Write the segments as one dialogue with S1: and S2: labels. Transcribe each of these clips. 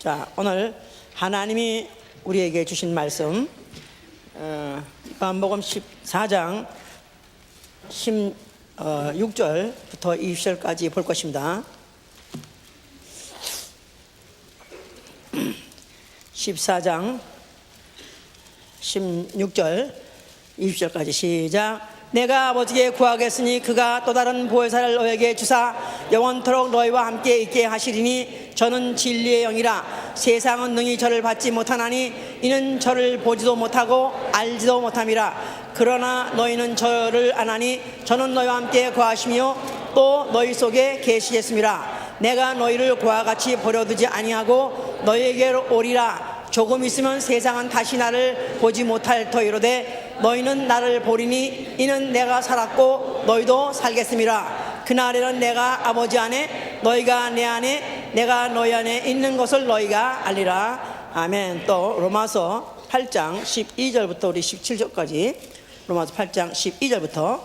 S1: 자, 오늘 하나님이 우리에게 주신 말씀 요한복음 14장 16절부터 20절까지 볼 것입니다. 14장 16절 20절까지 시작. 내가 아버지께 구하겠으니 그가 또 다른 보혜사를 너에게 주사 영원토록 너희와 함께 있게 하시리니 저는 진리의 영이라. 세상은 능히 저를 받지 못하나니 이는 저를 보지도 못하고 알지도 못함이라. 그러나 너희는 저를 아나니 저는 너희와 함께 구하시며 또 너희 속에 계시겠습니다. 내가 너희를 그와 같이 버려두지 아니하고 너희에게로 오리라. 조금 있으면 세상은 다시 나를 보지 못할 터이로되 너희는 나를 보리니 이는 내가 살았고 너희도 살겠음이라. 그날에는 내가 아버지 안에 너희가 내 안에 내가 너희 안에 있는 것을 너희가 알리라. 아멘. 또 로마서 8장 12절부터 우리 17절까지 로마서 8장 12절부터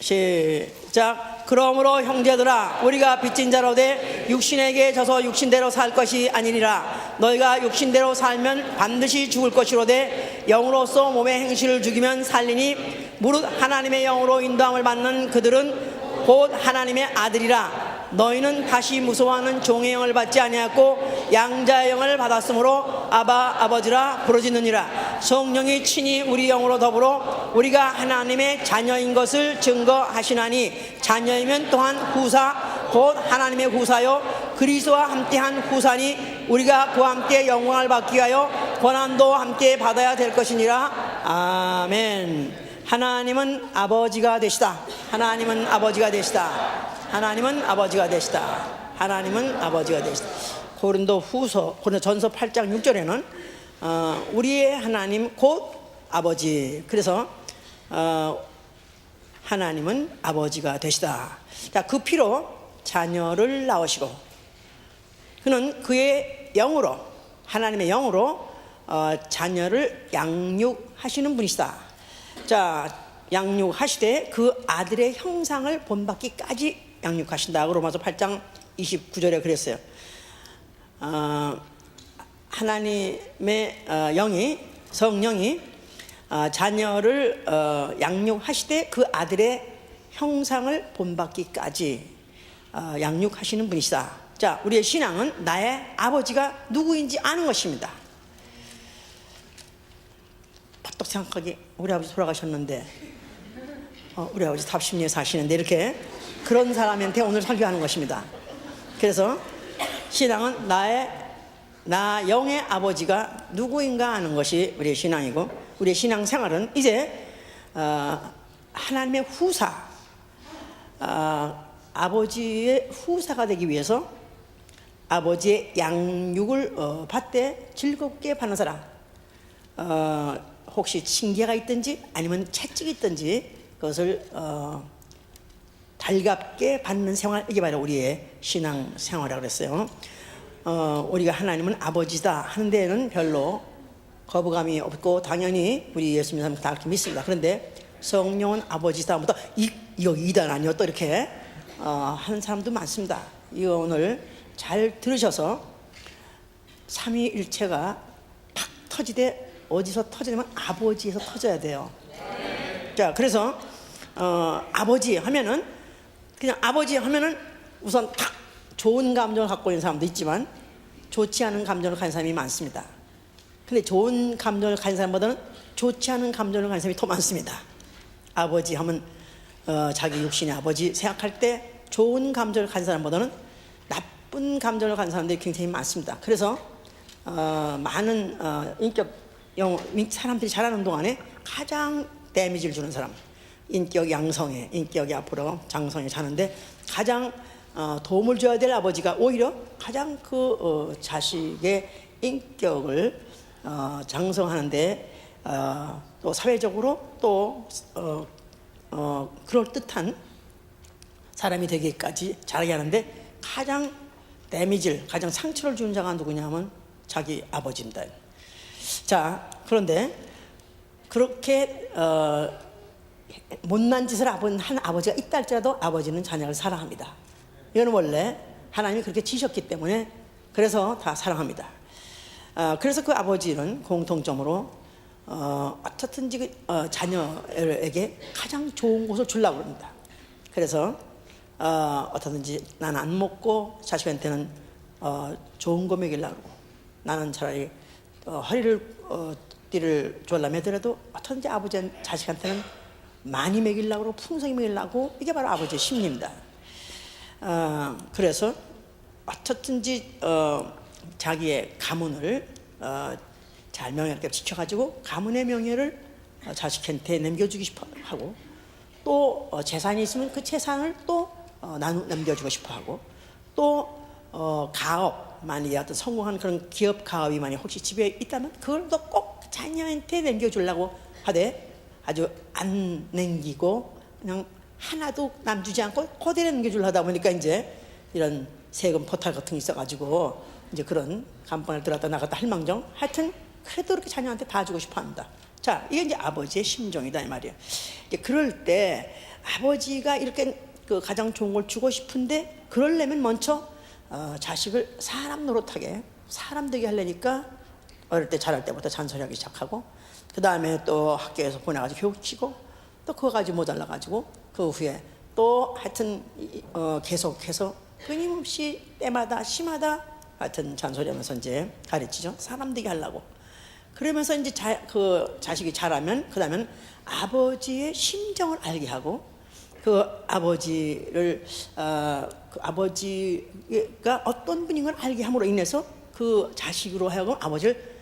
S1: 시작. 그러므로 형제들아 우리가 빚진 자로 돼 육신에게 져서 육신대로 살 것이 아니니라. 너희가 육신대로 살면 반드시 죽을 것이로되 영으로서 몸의 행실을 죽이면 살리니 무릇 하나님의 영으로 인도함을 받는 그들은 곧 하나님의 아들이라. 너희는 다시 무서워하는 종의 영을 받지 아니하고 양자의 영을 받았으므로 아바 아버지라 부르짖느니라. 성령이 친히 우리 영으로 더불어 우리가 하나님의 자녀인 것을 증거하시나니 자녀이면 또한 후사 곧 하나님의 후사요 그리스도와 함께한 후사니 우리가 그와 함께 영광을 받기 위하여 고난도 함께 받아야 될 것이니라. 아멘. 하나님은 아버지가 되시다. 하나님은 아버지가 되시다. 하나님은 아버지가 되시다. 하나님은 아버지가 되시다. 고린도전서 8장 6절에는 우리의 하나님 곧 아버지. 그래서 하나님은 아버지가 되시다. 자, 그 피로 자녀를 낳으시고 그는 그의 영으로 하나님의 영으로 자녀를 양육하시는 분이시다. 자, 양육하시되 그 아들의 형상을 본받기까지 양육하신다. 로마서 8장 29절에 그랬어요. 하나님의 영이 성령이 자녀를 양육하시되 그 아들의 형상을 본받기까지 양육하시는 분이시다. 자, 우리의 신앙은 나의 아버지가 누구인지 아는 것입니다. 팍떡 생각하기 우리 아버지 돌아가셨는데 우리 아버지 탑10리에 사시는데 이렇게 그런 사람한테 오늘 설교하는 것입니다. 그래서 신앙은 나 영의 아버지가 누구인가 아는 것이 우리의 신앙이고 우리의 신앙생활은 이제 하나님의 후사 아버지의 후사가 되기 위해서 아버지의 양육을 받되 즐겁게 받는 사람 혹시 징계가 있든지 아니면 채찍이 있든지 그것을 달갑게 받는 생활, 이게 바로 우리의 신앙생활이라고 그랬어요. 우리가 하나님은 아버지다 하는 데에는 별로 거부감이 없고 당연히 우리 예수 믿는 사람 다 그렇게 믿습니다. 그런데 성령은 아버지다 부터 이거 이단 아니요 또 이렇게 하는 사람도 많습니다. 이거 오늘 잘 들으셔서 삼위일체가 팍 터지되 어디서 터지냐면 아버지에서 터져야 돼요. 자, 그래서 아버지 하면은 그냥 아버지 하면은 우선 딱 좋은 감정을 갖고 있는 사람도 있지만 좋지 않은 감정을 가진 사람이 많습니다. 근데 좋은 감정을 가진 사람보다는 좋지 않은 감정을 가진 사람이 더 많습니다. 아버지 하면 자기 육신의 아버지 생각할 때 좋은 감정을 가진 사람보다는 나쁜 감정을 가진 사람들이 굉장히 많습니다. 그래서 많은 사람들이 자라는 동안에 가장 데미지를 주는 사람, 인격 양성에, 인격이 앞으로 장성에 자는데 가장 도움을 줘야 될 아버지가 오히려 가장 자식의 인격을 장성하는데 또 사회적으로 또 그럴듯한 사람이 되기까지 자라게 하는데 가장 데미지를, 가장 상처를 주는 자가 누구냐면 자기 아버지입니다. 자, 그런데 그렇게 못난 짓을 한 아버지가 있다 할지라도 아버지는 자녀를 사랑합니다. 이건 원래 하나님이 그렇게 지셨기 때문에 그래서 다 사랑합니다. 그래서 그 아버지는 공통점으로 어떻든지 자녀에게 가장 좋은 것을 주려고 합니다. 그래서 어떻든지 나는 안 먹고 자식한테는 좋은 거 먹이려고 그러고, 나는 차라리 허리를 띠를 졸라매더라도 어떤지 아버지 자식한테는 많이 먹이려고 그러고 풍성히 먹이려고, 이게 바로 아버지의 심리입니다. 그래서 어떻든지 자기의 가문을 잘 명예롭게 지켜가지고 가문의 명예를 자식한테 남겨주고 싶어 하고, 또 재산이 있으면 그 재산을 또 남겨주고 싶어 하고, 또 가업, 만약에 어떤 성공한 그런 기업 가업이 만약 혹시 집에 있다면 그걸 또 꼭 자녀한테 남겨주려고 하되, 아주 안 남기고 그냥 하나도 남주지 않고 그대로 남겨주려 하다 보니까 이제 이런 세금 포탈 같은 게 있어가지고 이제 그런 감방을 들어갔다 나갔다 할 망정, 하여튼 그래도 이렇게 자녀한테 다 주고 싶어 합니다. 자, 이게 이제 아버지의 심정이다 이 말이에요. 이제 그럴 때 아버지가 이렇게 그 가장 좋은 걸 주고 싶은데, 그러려면 먼저 자식을 사람 노릇하게, 사람 되게 하려니까 어릴 때 자랄 때부터 잔소리하기 시작하고, 그 다음에 또 학교에서 보내가지고 교육시키고, 또 그거 가지고 모자라가지고 그 후에 또 하여튼 계속해서 끊임없이 때마다 시마다 하여튼 잔소리하면서 이제 가르치죠. 사람 되게 하려고. 그러면서 이제 그 자식이 자라면, 그 다음엔 아버지의 심정을 알게 하고, 그 아버지를 그 아버지가 어떤 분인 걸 알게 함으로 인해서 그 자식으로 하여금 아버지를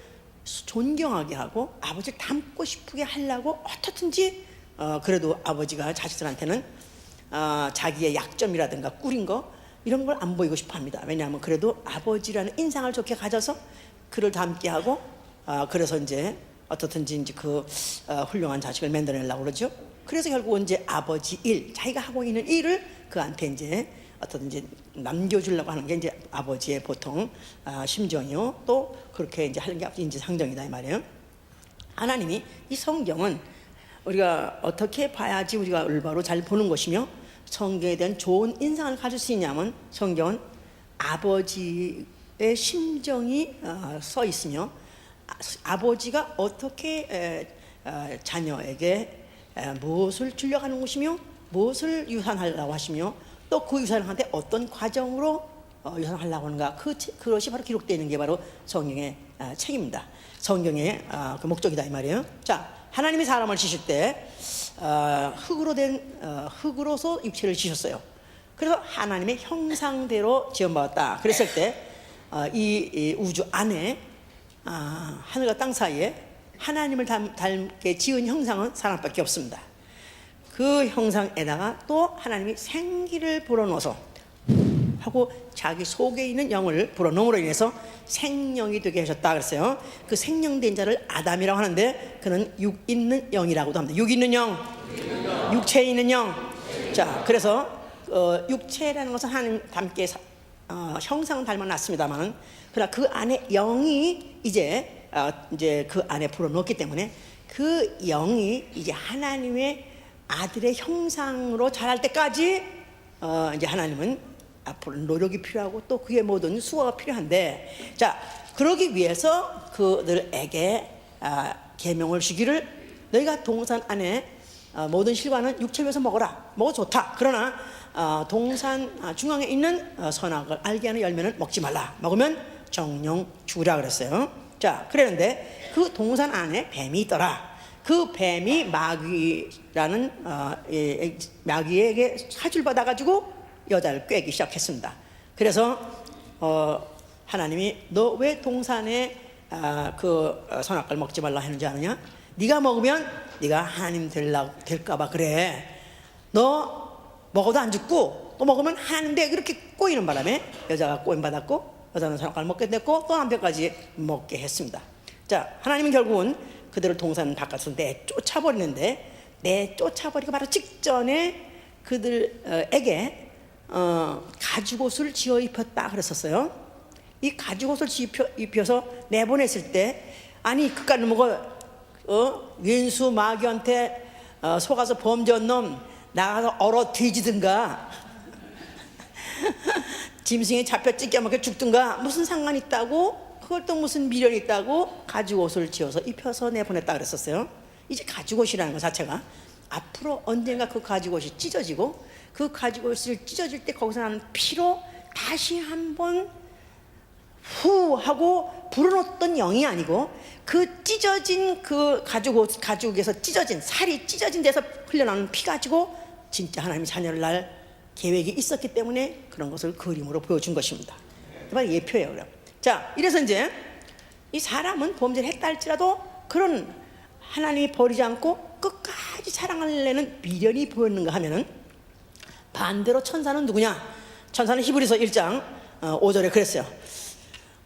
S1: 존경하게 하고 아버지를 닮고 싶게 하려고 어떻든지 그래도 아버지가 자식들한테는 자기의 약점이라든가 꿀인 거 이런 걸 안 보이고 싶어 합니다. 왜냐하면 그래도 아버지라는 인상을 좋게 가져서 그를 닮게 하고, 그래서 이제 어떻든지 이제 그 훌륭한 자식을 만들어내려고 그러죠. 그래서 결국은 이제 아버지 일, 자기가 하고 있는 일을 그한테 이제 어떻든지 남겨주려고 하는 게 이제 아버지의 보통 심정이요. 또 그렇게 이제 하는 게 인지상정이다 이 말이에요. 하나님이 이 성경은 우리가 어떻게 봐야지 우리가 올바로 잘 보는 것이며 성경에 대한 좋은 인상을 가질 수 있냐면, 성경은 아버지의 심정이 써 있으며 아버지가 어떻게 자녀에게 무엇을 주려고 하는 것이며 무엇을 유산하려고 하시며 또 그 유산한테 어떤 과정으로 유산하려고 하는가, 그것이 바로 기록되어 있는 게 바로 성경의 책입니다. 성경의 그 목적이다 이 말이에요. 자, 하나님이 사람을 지실 때 흙으로서 육체를 지셨어요. 그래서 하나님의 형상대로 지음받았다. 그랬을 때 이 우주 안에 하늘과 땅 사이에 하나님을 닮게 지은 형상은 사람밖에 없습니다. 그 형상에다가 또 하나님이 생기를 불어넣어서 하고 자기 속에 있는 영을 불어넣음으로 인해서 생명이 되게 하셨다 그랬어요. 그 생명된 자를 아담이라고 하는데 그는 육 있는 영이라고도 합니다. 육 있는 영, 육체에 있는 영. 자, 그래서 육체라는 것은 하나님 닮게 형상은 닮아났습니다만, 그러나 그 안에 영이 이제 그 안에 불어넣었기 때문에 그 영이 이제 하나님의 아들의 형상으로 자랄 때까지 이제 하나님은 앞으로 노력이 필요하고 또 그의 모든 수고가 필요한데, 자, 그러기 위해서 그들에게 계명을 주기를, 너희가 동산 안에 모든 실과는 육체를 위해서 먹어라. 먹어 좋다. 그러나 동산 중앙에 있는 선악을 알게 하는 열매는 먹지 말라. 먹으면 정령 죽으라 그랬어요. 자, 그랬는데 그 동산 안에 뱀이 있더라. 그 뱀이 마귀라는 마귀에게 사주를 받아가지고 여자를 꿰기 시작했습니다. 그래서 하나님이 너 왜 동산에 그 선악과를 먹지 말라 했는지 아느냐? 네가 먹으면 네가 하나님 될까봐 그래. 너 먹어도 안 죽고 또 먹으면 하나님인데, 그렇게 꼬이는 바람에 여자가 꼬임 받았고 여자는 선악과를 먹게 됐고 또 남편까지 먹게 했습니다. 자, 하나님은 결국은 그들을 동산 바깥으로 내쫓아버리는데, 내쫓아버리고 바로 직전에 그들에게 가죽옷을 지어 입혔다 그랬었어요. 이 가죽옷을 입혀서 내보냈을 때, 아니 그깟 놈은 왼수 마귀한테 속아서 범죄한 놈 나가서 얼어 뒤지든가 짐승에 잡혀 찢겨먹혀 죽든가 무슨 상관 있다고, 그걸 또 무슨 미련이 있다고 가죽 옷을 지어서 입혀서 내보냈다 그랬었어요. 이제 가죽 옷이라는 것 자체가 앞으로 언젠가 그 가죽 옷이 찢어지고, 그 가죽 옷을 찢어질 때 거기서 나는 피로 다시 한번 후 하고 불어넣었던 영이 아니고, 그 찢어진 그 가죽에서 찢어진 살이 찢어진 데서 흘러나오는 피 가지고 진짜 하나님의 자녀를 낳을 계획이 있었기 때문에 그런 것을 그림으로 보여준 것입니다. 정말 예표예요. 그럼. 자, 이래서 이제 이 사람은 범죄를 했다 할지라도 그런 하나님이 버리지 않고 끝까지 사랑하려는 미련이 보였는가 하면은, 반대로 천사는 누구냐? 천사는 히브리서 1장 5절에 그랬어요.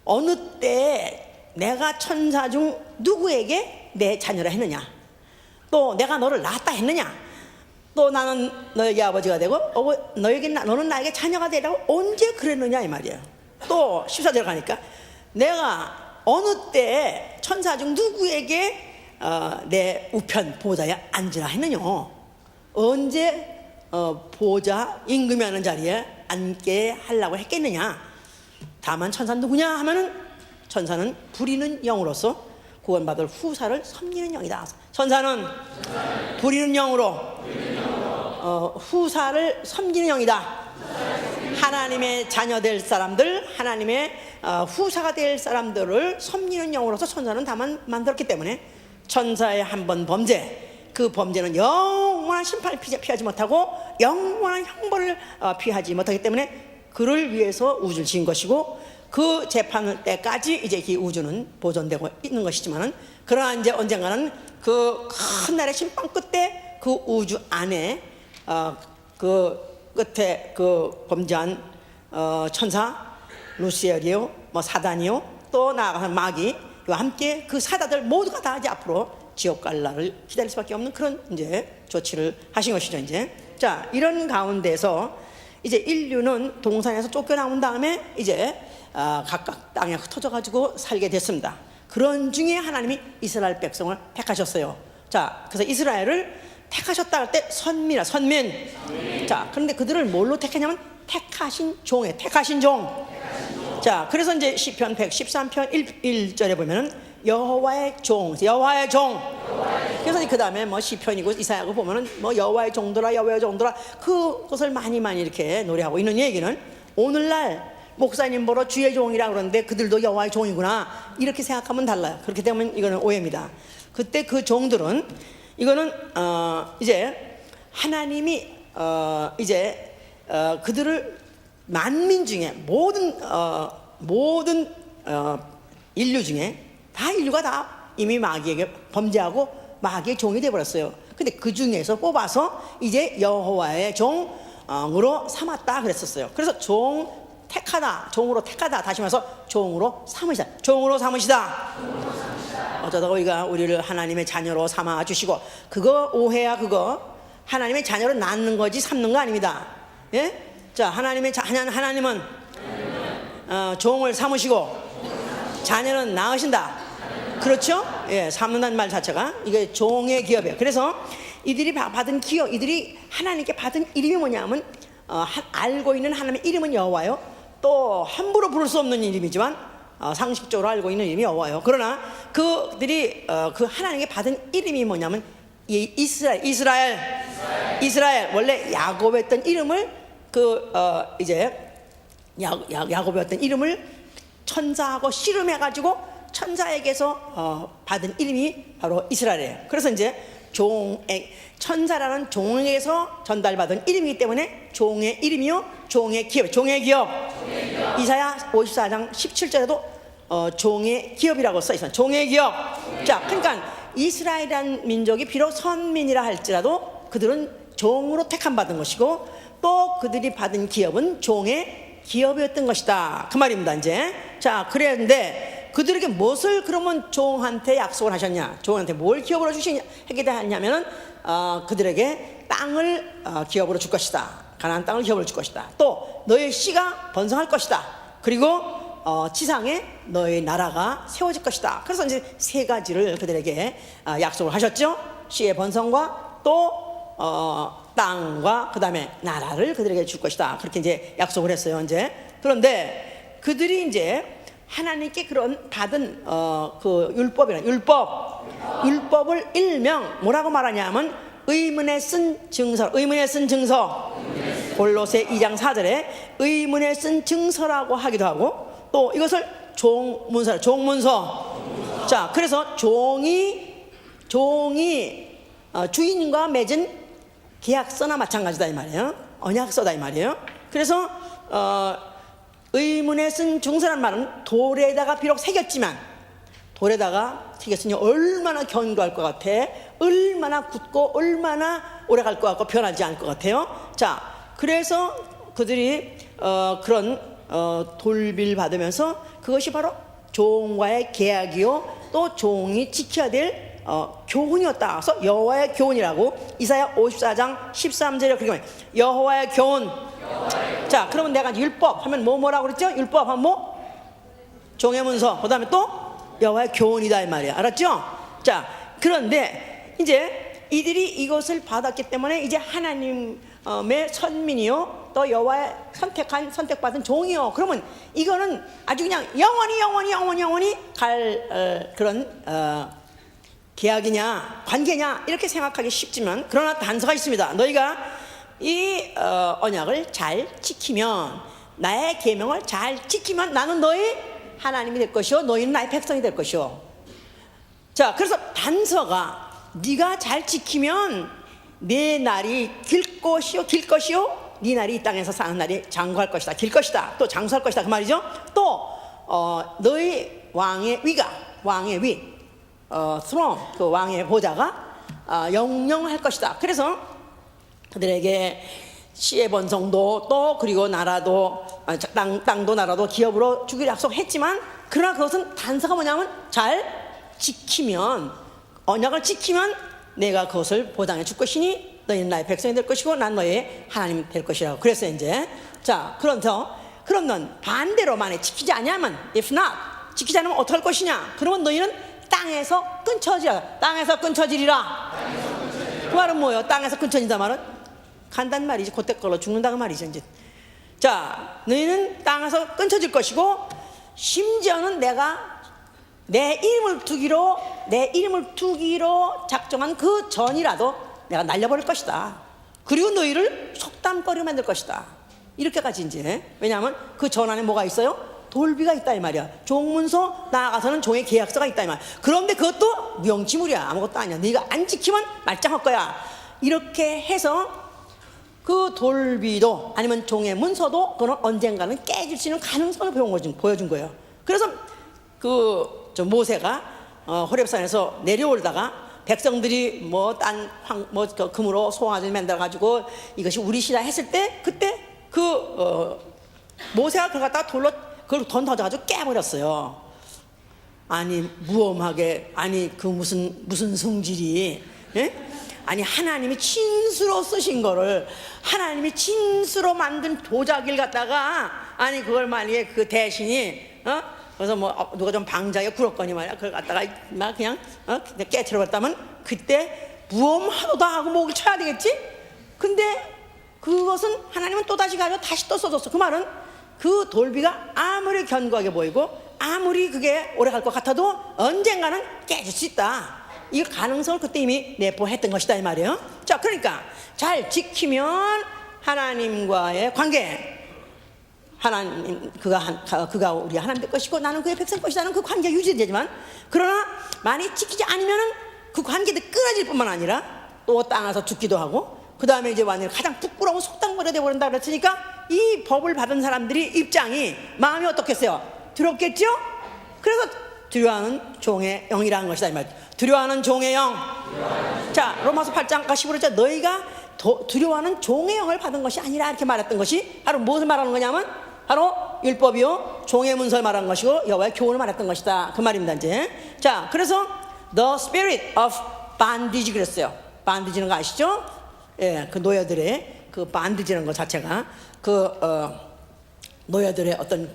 S1: 어느 때 내가 천사 중 누구에게 내 자녀라 했느냐? 또 내가 너를 낳았다 했느냐? 또 나는 너에게 아버지가 되고 너는 나에게 자녀가 되라고 언제 그랬느냐 이 말이에요. 또 14절 가니까 내가 어느 때 천사 중 누구에게 내 우편 보좌에 앉으라 했느냐? 언제 보좌 임금이 하는 자리에 앉게 하려고 했겠느냐? 다만 천사는 누구냐 하면은, 천사는 부리는 영으로서 구원받을 후사를 섬기는 영이다. 천사는 부리는 영으로 후사를 섬기는 영이다. 하나님의 자녀 될 사람들, 하나님의 후사가 될 사람들을 섬기는 영으로서 천사는 다만 만들었기 때문에, 천사의 한 번 범죄, 그 범죄는 영원한 심판을 피하지 못하고 영원한 형벌을 피하지 못하기 때문에 그를 위해서 우주를 지은 것이고, 그 재판 때까지 이제 이 우주는 보존되고 있는 것이지만은, 그러나 이제 언젠가는 그 큰 날의 심판 끝에 그 우주 안에 그 끝에 그 범죄한 천사 루시엘이요, 뭐 사단이요, 또 나아가서 마귀와 함께 그 사다들 모두가 다 이제 앞으로 지옥 갈 날을 기다릴 수밖에 없는 그런 이제 조치를 하신 것이죠. 이제 자, 이런 가운데서 이제 인류는 동산에서 쫓겨나온 다음에 이제 각각 땅에 흩어져 가지고 살게 됐습니다. 그런 중에 하나님이 이스라엘 백성을 택하셨어요. 자, 그래서 이스라엘을 택하셨다 할 때 선민. 자, 그런데 그들을 뭘로 택했냐면 택하신 종에, 택하신 종. 자, 그래서 이제 시편 113편 1절에 보면은 여호와의 종. 그래서 그 다음에 뭐 시편이고 이사야고 보면은 뭐 여호와의 종들아, 그것을 많이 이렇게 노래하고 있는 얘기는, 오늘날 목사님 보러 주의 종이라 그러는데 그들도 여호와의 종이구나 이렇게 생각하면 달라요. 그렇게 되면 이거는 오해입니다. 그때 그 종들은, 이거는 이제 하나님이 이제 그들을 만민 중에 모든 인류 중에 다 인류가 다 이미 마귀에게 범죄하고 마귀의 종이 되어버렸어요. 근데 그 중에서 뽑아서 이제 여호와의 종으로 삼았다 그랬었어요. 그래서 종으로 택하다, 다시 말해서 종으로 삼으시다. 어쩌다가 우리를 하나님의 자녀로 삼아 주시고, 그거 오해야. 그거 하나님의 자녀로 낳는 거지 삼는 거 아닙니다. 예? 자, 하나님은 종을 삼으시고 자녀는 낳으신다. 그렇죠? 예, 삼는다는 말 자체가 이게 종의 기업이에요. 그래서 이들이 받은 기업, 이들이 하나님께 받은 이름이 뭐냐면, 알고 있는 하나님의 이름은 여호와요. 또 함부로 부를 수 없는 이름이지만 상식적으로 알고 있는 이름이 여호와요. 그러나 그들이 그 하나님께 받은 이름이 뭐냐면 이스라엘. 원래 야곱이었던 이름을 이제 야곱이었던 이름을 천사하고 씨름해가지고 천사에게서 받은 이름이 바로 이스라엘이에요. 그래서 이제 천사라는 종에게서 전달받은 이름이기 때문에 종의 이름이요, 종의 기업. 이사야 54장 17절에도 종의 기업이라고 써 있어요. 종의 기업. 자, 그러니까 이스라엘이라는 민족이 비록 선민이라 할지라도 그들은 종으로 택함받은 것이고, 또 그들이 받은 기업은 종의 기업이었던 것이다, 그 말입니다. 이제 자, 그랬는데 그들에게 무엇을 그러면 종한테 약속을 하셨냐, 종한테 뭘 기업으로 하게 하냐면은 그들에게 땅을 기업으로 줄 것이다. 가나안 땅을 기업으로 줄 것이다. 또 너의 씨가 번성할 것이다. 그리고 지상에 너의 나라가 세워질 것이다. 그래서 이제 세 가지를 그들에게 약속을 하셨죠. 씨의 번성과 또 땅과 그 다음에 나라를 그들에게 줄 것이다. 그렇게 이제 약속을 했어요. 이제 그런데 그들이 이제 하나님께 그런 받은 그 율법을 일명 뭐라고 말하냐면 의문에 쓴 증서, 골로새 2장 4절에 의문에 쓴 증서라고 하기도 하고, 또 이것을 종문서. 자, 그래서 종이 주인과 맺은 계약서나 마찬가지다 이 말이에요. 언약서다 이 말이에요. 그래서 의문에 쓴 증서란 말은 돌에다가 비록 새겼지만, 돌에다가 새겼으니 얼마나 견고할 것 같아? 얼마나 굳고 얼마나 오래 갈 것 같고 변하지 않을 것 같아요. 자, 그래서 그들이 그런 돌비를 받으면서 그것이 바로 종과의 계약이요, 또 종이 지켜야 될 교훈이었다. 그래서 여호와의 교훈이라고 이사야 54장 13절에 그렇게 말해요. 여호와의 교훈. 자, 그러면 내가 율법 하면 뭐라고 그랬죠? 율법 하면 뭐? 종의 문서. 그 다음에 또 여호와의 교훈이다 이 말이야. 알았죠? 자, 그런데 이제 이들이 이것을 받았기 때문에 이제 하나님의 선민이요, 또 여호와의 선택받은 종이요, 그러면 이거는 아주 그냥 영원히 갈 그런 계약이냐 관계냐 이렇게 생각하기 쉽지만, 그러나 단서가 있습니다. 너희가 이 언약을 잘 지키면, 나의 계명을 잘 지키면 나는 너희 하나님이 될 것이요, 너희는 나의 백성이 될 것이요. 자, 그래서 단서가 네가 잘 지키면 내 날이 길 것이요 네 날이 이 땅에서 사는 날이 장구할 것이다, 길 것이다, 또 장수할 것이다 그 말이죠. 또 너희 왕의 위가, 왕의 위, throne, 그 왕의 보좌가 영영할 것이다. 그래서 그들에게 씨의 번성도, 또 그리고 나라도, 땅도 나라도 기업으로 주기로 약속했지만, 그러나 그것은 단서가 뭐냐면 잘 지키면, 언약을 지키면 내가 그것을 보장해 줄 것이니 너희는 나의 백성이 될 것이고 난 너의 하나님이 될 것이라고 그랬어요 이제. 자, 그러면 반대로 만약에 지키지 않으면, if not, 지키지 않으면 어떻게 할 것이냐? 그러면 너희는 땅에서 끊쳐지리라. 그 말은 뭐예요? 땅에서 끊쳐진다 말은 간단 말이지, 그때 걸로 죽는다 그 말이죠 이제. 자, 너희는 땅에서 끊쳐질 것이고, 심지어는 내가 내 이름을 두기로 작정한 그 전이라도 내가 날려버릴 것이다. 그리고 너희를 속담거리로 만들 것이다. 이렇게까지 이제. 왜냐하면 그 전 안에 뭐가 있어요? 돌비가 있다 이 말이야. 종문서, 나아가서는 종의 계약서가 있다 이 말이야. 그런데 그것도 무용지물이야. 아무것도 아니야. 네가 안 지키면 말짱할 거야. 이렇게 해서 그 돌비도 아니면 종의 문서도 그는 언젠가는 깨질 수 있는 가능성을 보여준 거예요. 그래서 모세가 호렙산에서 내려오다가 백성들이 금으로 송아지를 만들어 가지고 이것이 우리시다 했을 때, 그때 모세가 그걸 갖다가 돌로 그걸 던져가지고 깨버렸어요. 아니 무엄하게, 아니 그 무슨 성질이, 예? 아니 하나님이 친수로 쓰신 거를, 하나님이 친수로 만든 도자기를 갖다가, 아니 그걸 만약에 그 대신이 그래서 누가 좀 방장에 굴었거니 말이야, 그걸 갖다가 막 그냥 깨트려버렸다면 그때 무엄하도다 하고 목을 쳐야 되겠지. 근데 그것은 하나님은 또다시 가지고 다시 또 써줬어. 그 말은 그 돌비가 아무리 견고하게 보이고 아무리 그게 오래 갈 것 같아도 언젠가는 깨질 수 있다, 이 가능성을 그때 이미 내포했던 것이다 이 말이에요. 자, 그러니까 잘 지키면 하나님과의 관계, 하나님 그가 우리 하나님 될 것이고 나는 그의 백성 것이라는 그 관계가 유지되지만, 그러나 많이 지키지 않으면은 그 관계도 끊어질 뿐만 아니라 또 땅에서 죽기도 하고, 그 다음에 이제 완전히 가장 부끄러운 속당벌이 되어버린다 그랬으니까 이 법을 받은 사람들이 입장이, 마음이 어떻겠어요? 두렵겠죠? 그래서 두려워하는 종의 영이라는 것이다 이 말이죠. 두려워하는 종의 영. 자, 로마서 8장 15절에 너희가 두려워하는 종의 영을 받은 것이 아니라 이렇게 말했던 것이 바로 무엇을 말하는 거냐면 바로 율법이요, 종의 문서를 말하는 것이고 여호와의 교훈을 말했던 것이다 그 말입니다 이제. 자, 그래서 the spirit of bondage 그랬어요. bandage는 거 아시죠? 예, 그 노예들의 그 bandage라는 것 자체가 노예들의 어떤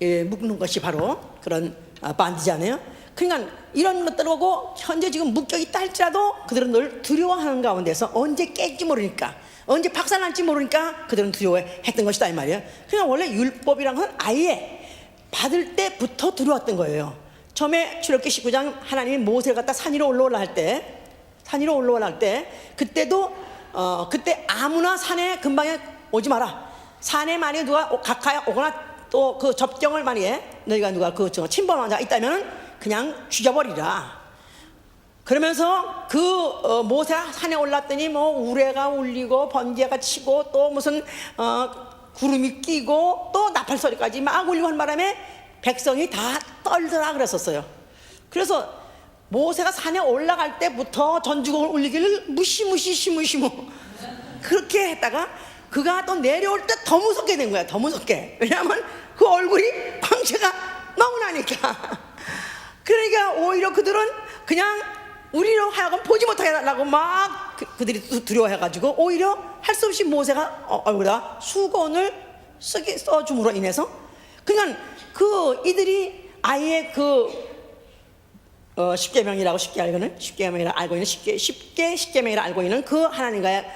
S1: 묶는 것이 바로 그런 bandage잖아요. 그러니까 이런 것들 보고 현재 지금 묵적이 있다 할지라도 그들은 늘 두려워하는 가운데서 언제 깰지 모르니까, 언제 박살날지 모르니까 그들은 두려워했던 것이다 이 말이에요. 그러니까 원래 율법이란 건 아예 받을 때부터 두려웠던 거예요. 처음에 출애굽기 19장 하나님이 모세를 갖다 산 위로 올라오라 할 때, 그때도 그때 아무나 산에 근방에 오지 마라. 산에 만약에 누가 가까이 오거나 또 그 접경을 만약에 너희가 누가 그 침범한 자가 있다면 그냥 죽여버리라. 그러면서 모세가 산에 올랐더니 뭐 우레가 울리고 번개가 치고 또 무슨 구름이 끼고 또 나팔 소리까지 막 울리고 한 바람에 백성이 다 떨더라 그랬었어요. 그래서 모세가 산에 올라갈 때부터 전주곡을 울리기를 무시무시 그렇게 했다가 그가 또 내려올 때 더 무섭게 된 거야. 더 무섭게. 왜냐하면 그 얼굴이 광채가 너무 나니까. 그러니까 오히려 그들은 그냥 우리로 하여금 보지 못하게 해달라고 막 그들이 두려워해가지고 오히려 할 수 없이 모세가 얼굴에다 수건을 써줌으로 인해서, 그러니까 이들이 아예 십계명이라고 쉽게 알고 있는 십계명이라 알고 있는 그 하나님과의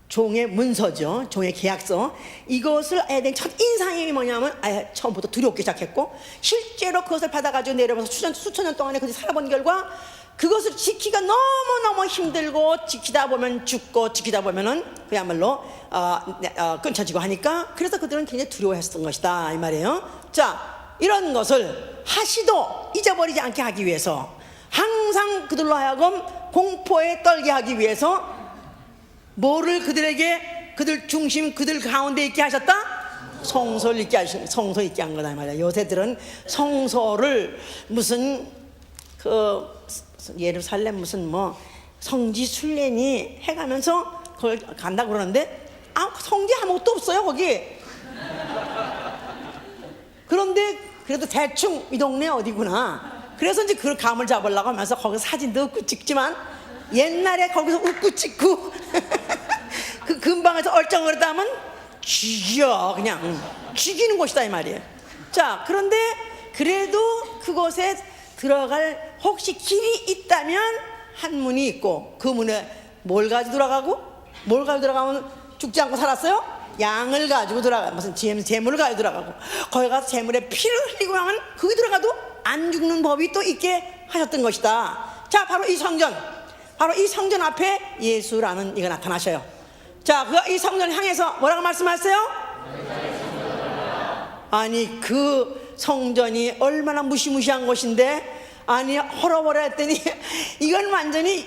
S1: 종의 문서죠. 종의 계약서. 이것을 해야 된 첫 인상이 뭐냐면 아예 처음부터 두렵기 시작했고, 실제로 그것을 받아가지고 내려와서 수천 년 동안에 그들이 살아본 결과 그것을 지키기가 너무너무 힘들고, 지키다 보면 죽고 지키다 보면은 그야말로 끊쳐지고 하니까, 그래서 그들은 굉장히 두려워했던 것이다 이 말이에요. 자, 이런 것을 하시도 잊어버리지 않게 하기 위해서, 항상 그들로 하여금 공포에 떨게 하기 위해서 뭐를 그들에게, 그들 중심, 그들 가운데 있게 하셨다? 성소를 있게 한 거다 말이야. 요새들은 성소를 무슨 예루살렘 무슨 뭐 성지 순례니 해가면서 그걸 간다고 그러는데 성지 아무것도 없어요 거기. 그런데 그래도 대충 이 동네 어디구나. 그래서 이제 그 감을 잡으려고 하면서 거기서 사진도 웃고 찍지만, 옛날에 거기서 웃고 찍고 그 근방에서 얼쩡거리다 하면 그냥 죽이는 곳이다 이 말이에요. 자, 그런데 그래도 그곳에 들어갈 혹시 길이 있다면 한 문이 있고, 그 문에 뭘 가지고 들어가면 죽지 않고 살았어요? 양을 가지고 들어가, 무슨 재물을 가지고 들어가고, 거기 가서 재물에 피를 흘리고 하면 거기 들어가도 안 죽는 법이 또 있게 하셨던 것이다. 자, 바로 이 성전 앞에 예수라는 이가 나타나셔요. 자, 이 성전을 향해서 뭐라고 말씀하세요? 아니, 그 성전이 얼마나 무시무시한 곳인데, 아니 헐어버려 했더니 이건 완전히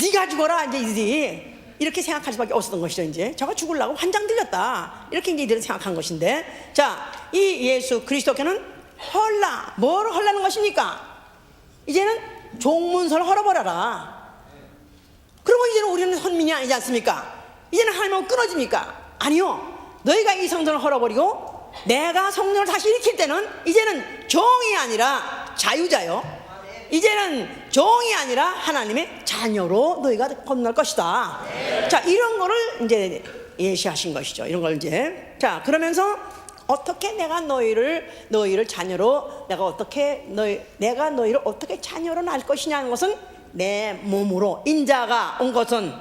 S1: 네가 죽어라 이제 이들이 이렇게 생각할 수밖에 없었던 것이죠. 이제 저가 죽으려고 환장 들렸다 이렇게 이제 이들은 생각한 것인데, 자, 이 예수 그리스도께는 뭘 헐라는 것입니까? 이제는 종문서를 헐어버려라. 그러면 이제는 우리는 선민이 아니지 않습니까? 이제는 하나님하고 끊어집니까? 아니요. 너희가 이 성전을 헐어버리고 내가 성전을 다시 일으킬 때는 이제는 종이 아니라 자유자요, 이제는 종이 아니라 하나님의 자녀로 너희가 건널 것이다. 자, 이런 거를 이제 예시하신 것이죠. 이런 걸 이제. 자, 그러면서 어떻게 내가 너희를 자녀로, 내가 너희를 어떻게 자녀로 낳을 것이냐는 것은 내 몸으로, 인자가 온 것은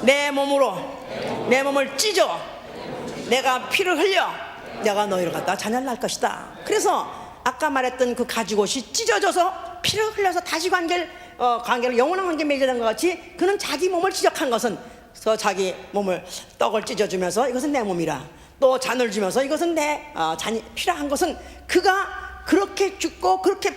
S1: 내 몸을 찢어 내가 피를 흘려 내가 너희를 갖다 자녀를 낳을 것이다. 그래서 아까 말했던 그 가죽옷이 찢어져서 피를 흘려서 다시 관계를 영원한 관계 맺어낸 것 같이, 그는 자기 몸을 지적한 것은 자기 몸을 떡을 찢어주면서 이것은 내 몸이라, 또 잔을 주면서 이것은 내 잔이 피라한 것은 그가 그렇게 죽고 그렇게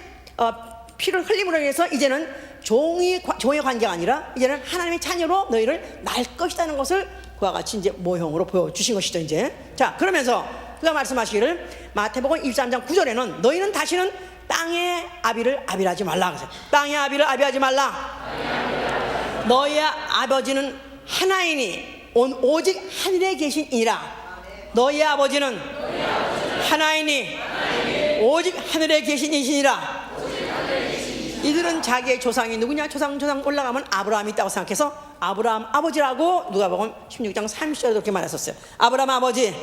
S1: 피를 흘림으로 인해서 이제는 종의 관계가 아니라 이제는 하나님의 자녀로 너희를 낳을 것이라는 것을 그와 같이 이제 모형으로 보여주신 것이죠. 이제 자, 그러면서 그가 말씀하시기를 마태복음 23장 9절에는 너희는 다시는 땅의 아비를 아비하지 말라. 땅의 아비를 아비하지 말라. 너희의 아버지는 하나이니 오직 하늘에 계신 이라. 너희의 아버지는 하나이니 오직 하늘에 계신 이시니라. 이들은 자기의 조상이 누구냐? 조상 올라가면 아브라함이 있다고 생각해서 아브라함 아버지라고 누가복음 16장 30절에 그렇게 말했었어요. 아브라함 아버지.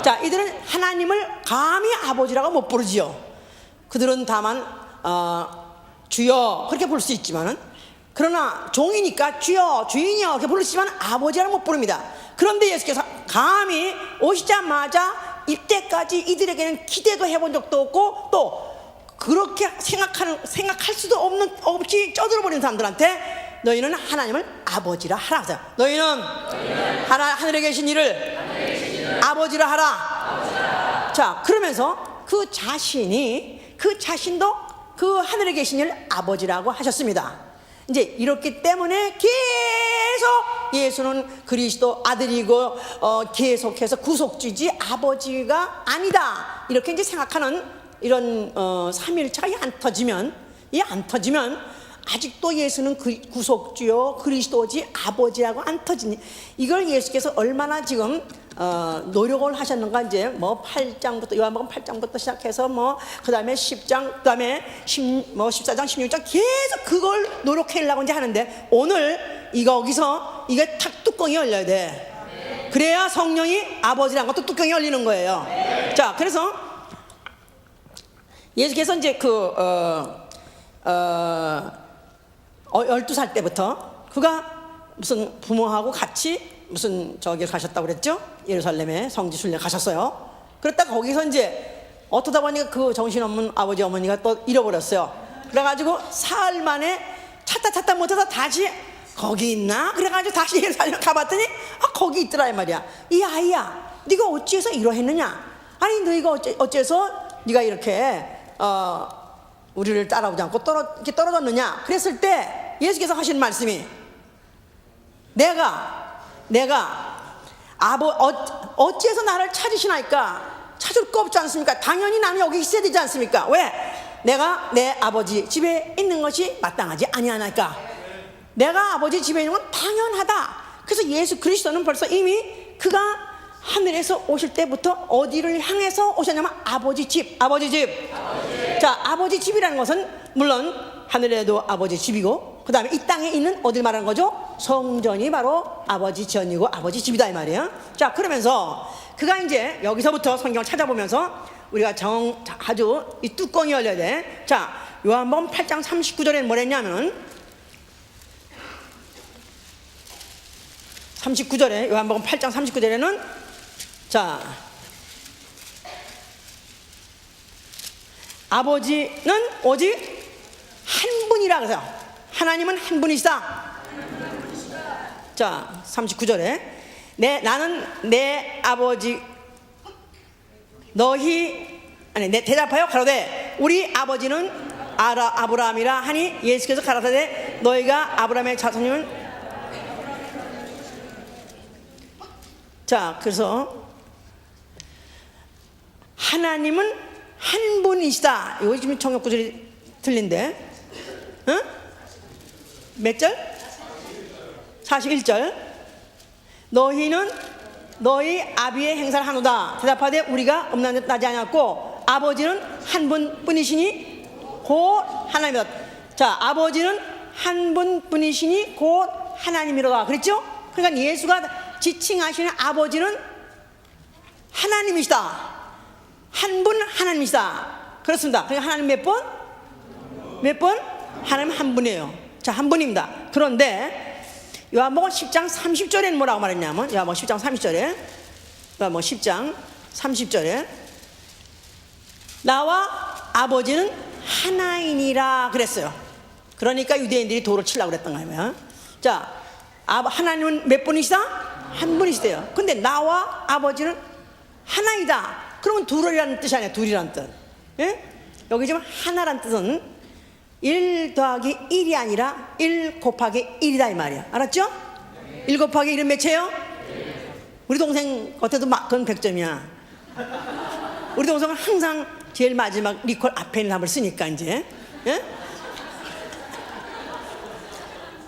S1: 자, 이들은 하나님을 감히 아버지라고 못 부르지요. 그들은 다만 주여 그렇게 부를 수 있지만은, 그러나 종이니까 주여 주인이여 이렇게 부르시지만 아버지라고 못 부릅니다. 그런데 예수께서 감히 오시자마자 이때까지 이들에게는 기대도 해본 적도 없고 또 그렇게 생각할 수도 없이 쪄들어버린 사람들한테 너희는 하나님을 아버지라 하라. 너희는 하늘에 계신 이를 아버지라 하라. 자, 그러면서 그 자신도 그 하늘에 계신 이를 아버지라고 하셨습니다. 이제 이렇기 때문에 계속 예수는 그리스도 아들이고 계속해서 구속주지 아버지가 아니다 이렇게 이제 생각하는 이런 삼위일체가 안 터지면 아직도 예수는 구속주요 그리스도지 아버지라고 안 터지니, 이걸 예수께서 얼마나 지금 노력을 하셨는가. 이제 뭐 8장부터 요한복음 8장부터 시작해서 뭐 그다음에 10장 그다음에 14장 16장 계속 그걸 노력하려고 이제 하는데, 오늘 거기서 이게 탁 뚜껑이 열려야 돼. 그래야 성령이 아버지란 것도 뚜껑이 열리는 거예요. 자, 그래서 예수께서 이제 12살 때부터 그가 무슨 부모하고 같이 무슨 저기 가셨다고 그랬죠? 예루살렘에 성지 순례 가셨어요. 그랬다가 거기서 이제 어쩌다 보니까 그 정신없는 아버지 어머니가 또 잃어버렸어요. 그래가지고 사흘 만에 찾다 못해서 다시 거기 있나? 그래가지고 다시 예루살렘 가봤더니 거기 있더라 이 말이야. 이 아이야, 네가 어찌해서 이러했느냐? 아니 너희가 어째서 네가 이렇게 우리를 따라오지 않고 이렇게 떨어졌느냐? 그랬을 때 예수께서 하신 말씀이, 내가 어찌해서 나를 찾으시나이까? 찾을 거 없지 않습니까? 당연히 나는 여기 있어야 되지 않습니까? 왜? 내가 내 아버지 집에 있는 것이 마땅하지 아니하나이까? 내가 아버지 집에 있는 건 당연하다. 그래서 예수 그리스도는 벌써 이미 그가 하늘에서 오실 때부터 어디를 향해서 오셨냐면 아버지 집. 자, 아버지 집이라는 것은 물론 하늘에도 아버지 집이고, 그 다음에 이 땅에 있는 어딜 말하는 거죠? 성전이 바로 아버지 전이고 아버지 집이다 이 말이에요. 자, 그러면서 그가 이제 여기서부터 성경을 찾아보면서 우리가 아주 이 뚜껑이 열려야 돼. 자, 요한복음 8장 39절에는 뭐랬냐면 39절에 요한복음 8장 39절에는 자, 아버지는 오직 한 분이라 그래서 하나님은 한 분이시다. 자, 39절에 나는 내 아버지 내 대답하여 가로되 우리 아버지는 아브라함이라 하니, 예수께서 가라사대 너희가 아브라함의 자손이면. 자, 그래서 하나님은 한 분이시다. 이거 지금 청역 구절이 틀린데, 응? 몇 절? 41절. 너희는 너희 아비의 행사를 하노다. 대답하되 우리가 없나지 않았고 아버지는 한 분뿐이시니 곧 하나님이다. 자, 아버지는 한 분뿐이시니 곧 하나님이로다. 그랬죠? 그러니까 예수가 지칭하시는 아버지는 하나님이시다. 한 분 하나님이시다. 그렇습니다. 그러니까 하나님 몇 분? 하나님 한 분이에요. 자, 한 분입니다. 그런데 요한복음 10장 30절에는 뭐라고 말했냐면, 요한복음 10장 30절에 나와 아버지는 하나이니라 그랬어요. 그러니까 유대인들이 돌을 치려고 그랬던 거예요. 자, 하나님은 몇 분이시다? 한 분이시대요. 근데 나와 아버지는 하나이다. 그러면 둘이라는 뜻이 아니야. 둘이라는 뜻. 예? 여기 지금 하나란 뜻은 1 더하기 1이 아니라 1 곱하기 1이다 이 말이야. 알았죠? 1 곱하기 1은 몇이에요? 우리 동생 겉에도 그건 100점이야. 우리 동생은 항상 제일 마지막 리콜 앞에 있는 답을 쓰니까 이제. 예?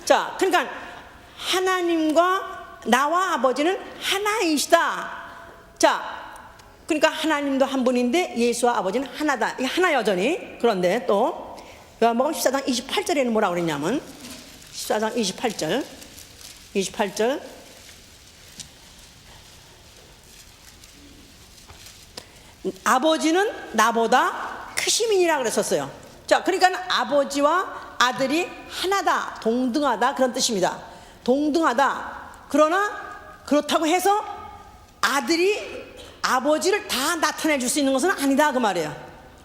S1: 자, 그러니까 하나님과 나와 아버지는 하나이시다. 자, 그러니까 하나님도 한 분인데 예수와 아버지는 하나다. 이게 하나 여전히. 그런데 또 요한복음 14장 28절에는 뭐라고 그랬냐면 14장 28절 아버지는 나보다 크심이니라 그랬었어요. 자, 그러니까 아버지와 아들이 하나다, 동등하다, 그런 뜻입니다. 동등하다. 그러나 그렇다고 해서 아들이 아버지를 다 나타내 줄 수 있는 것은 아니다, 그 말이에요.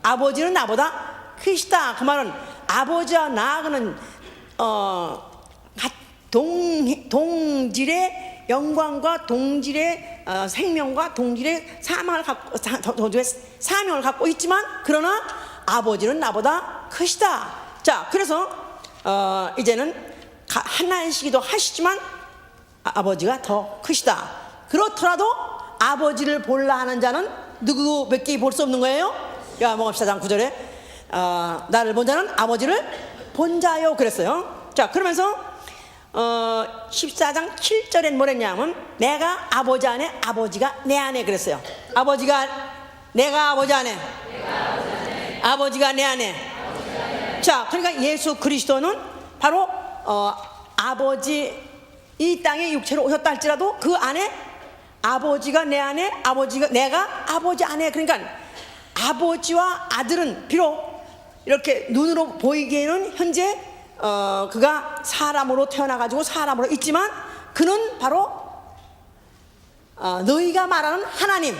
S1: 아버지는 나보다 크시다. 그 말은 아버지와 나하고는 동질의 영광과 동질의 생명과 동질의 사명을 갖고 있지만, 그러나 아버지는 나보다 크시다. 자, 그래서 이제는 하나이시기도 하시지만 아버지가 더 크시다. 그렇더라도 아버지를 볼라 하는 자는 누구밖에 볼 수 없는 거예요? 요한복음 14장 9절에 나를 본 자는 아버지를 본 자요 그랬어요. 자, 그러면서 14장 7절엔 뭐랬냐면 내가 아버지 안에, 아버지가 내 안에 그랬어요. 내가 아버지 안에, 아버지가 내 안에. 자, 그러니까 예수 그리스도는 바로 아버지, 이 땅에 육체로 오셨다 할지라도 그 안에 아버지가 내 안에, 내가 아버지 안에. 그러니까 아버지와 아들은 비록 이렇게 눈으로 보이기에는 현재 그가 사람으로 태어나가지고 사람으로 있지만, 그는 바로 너희가 말하는 하나님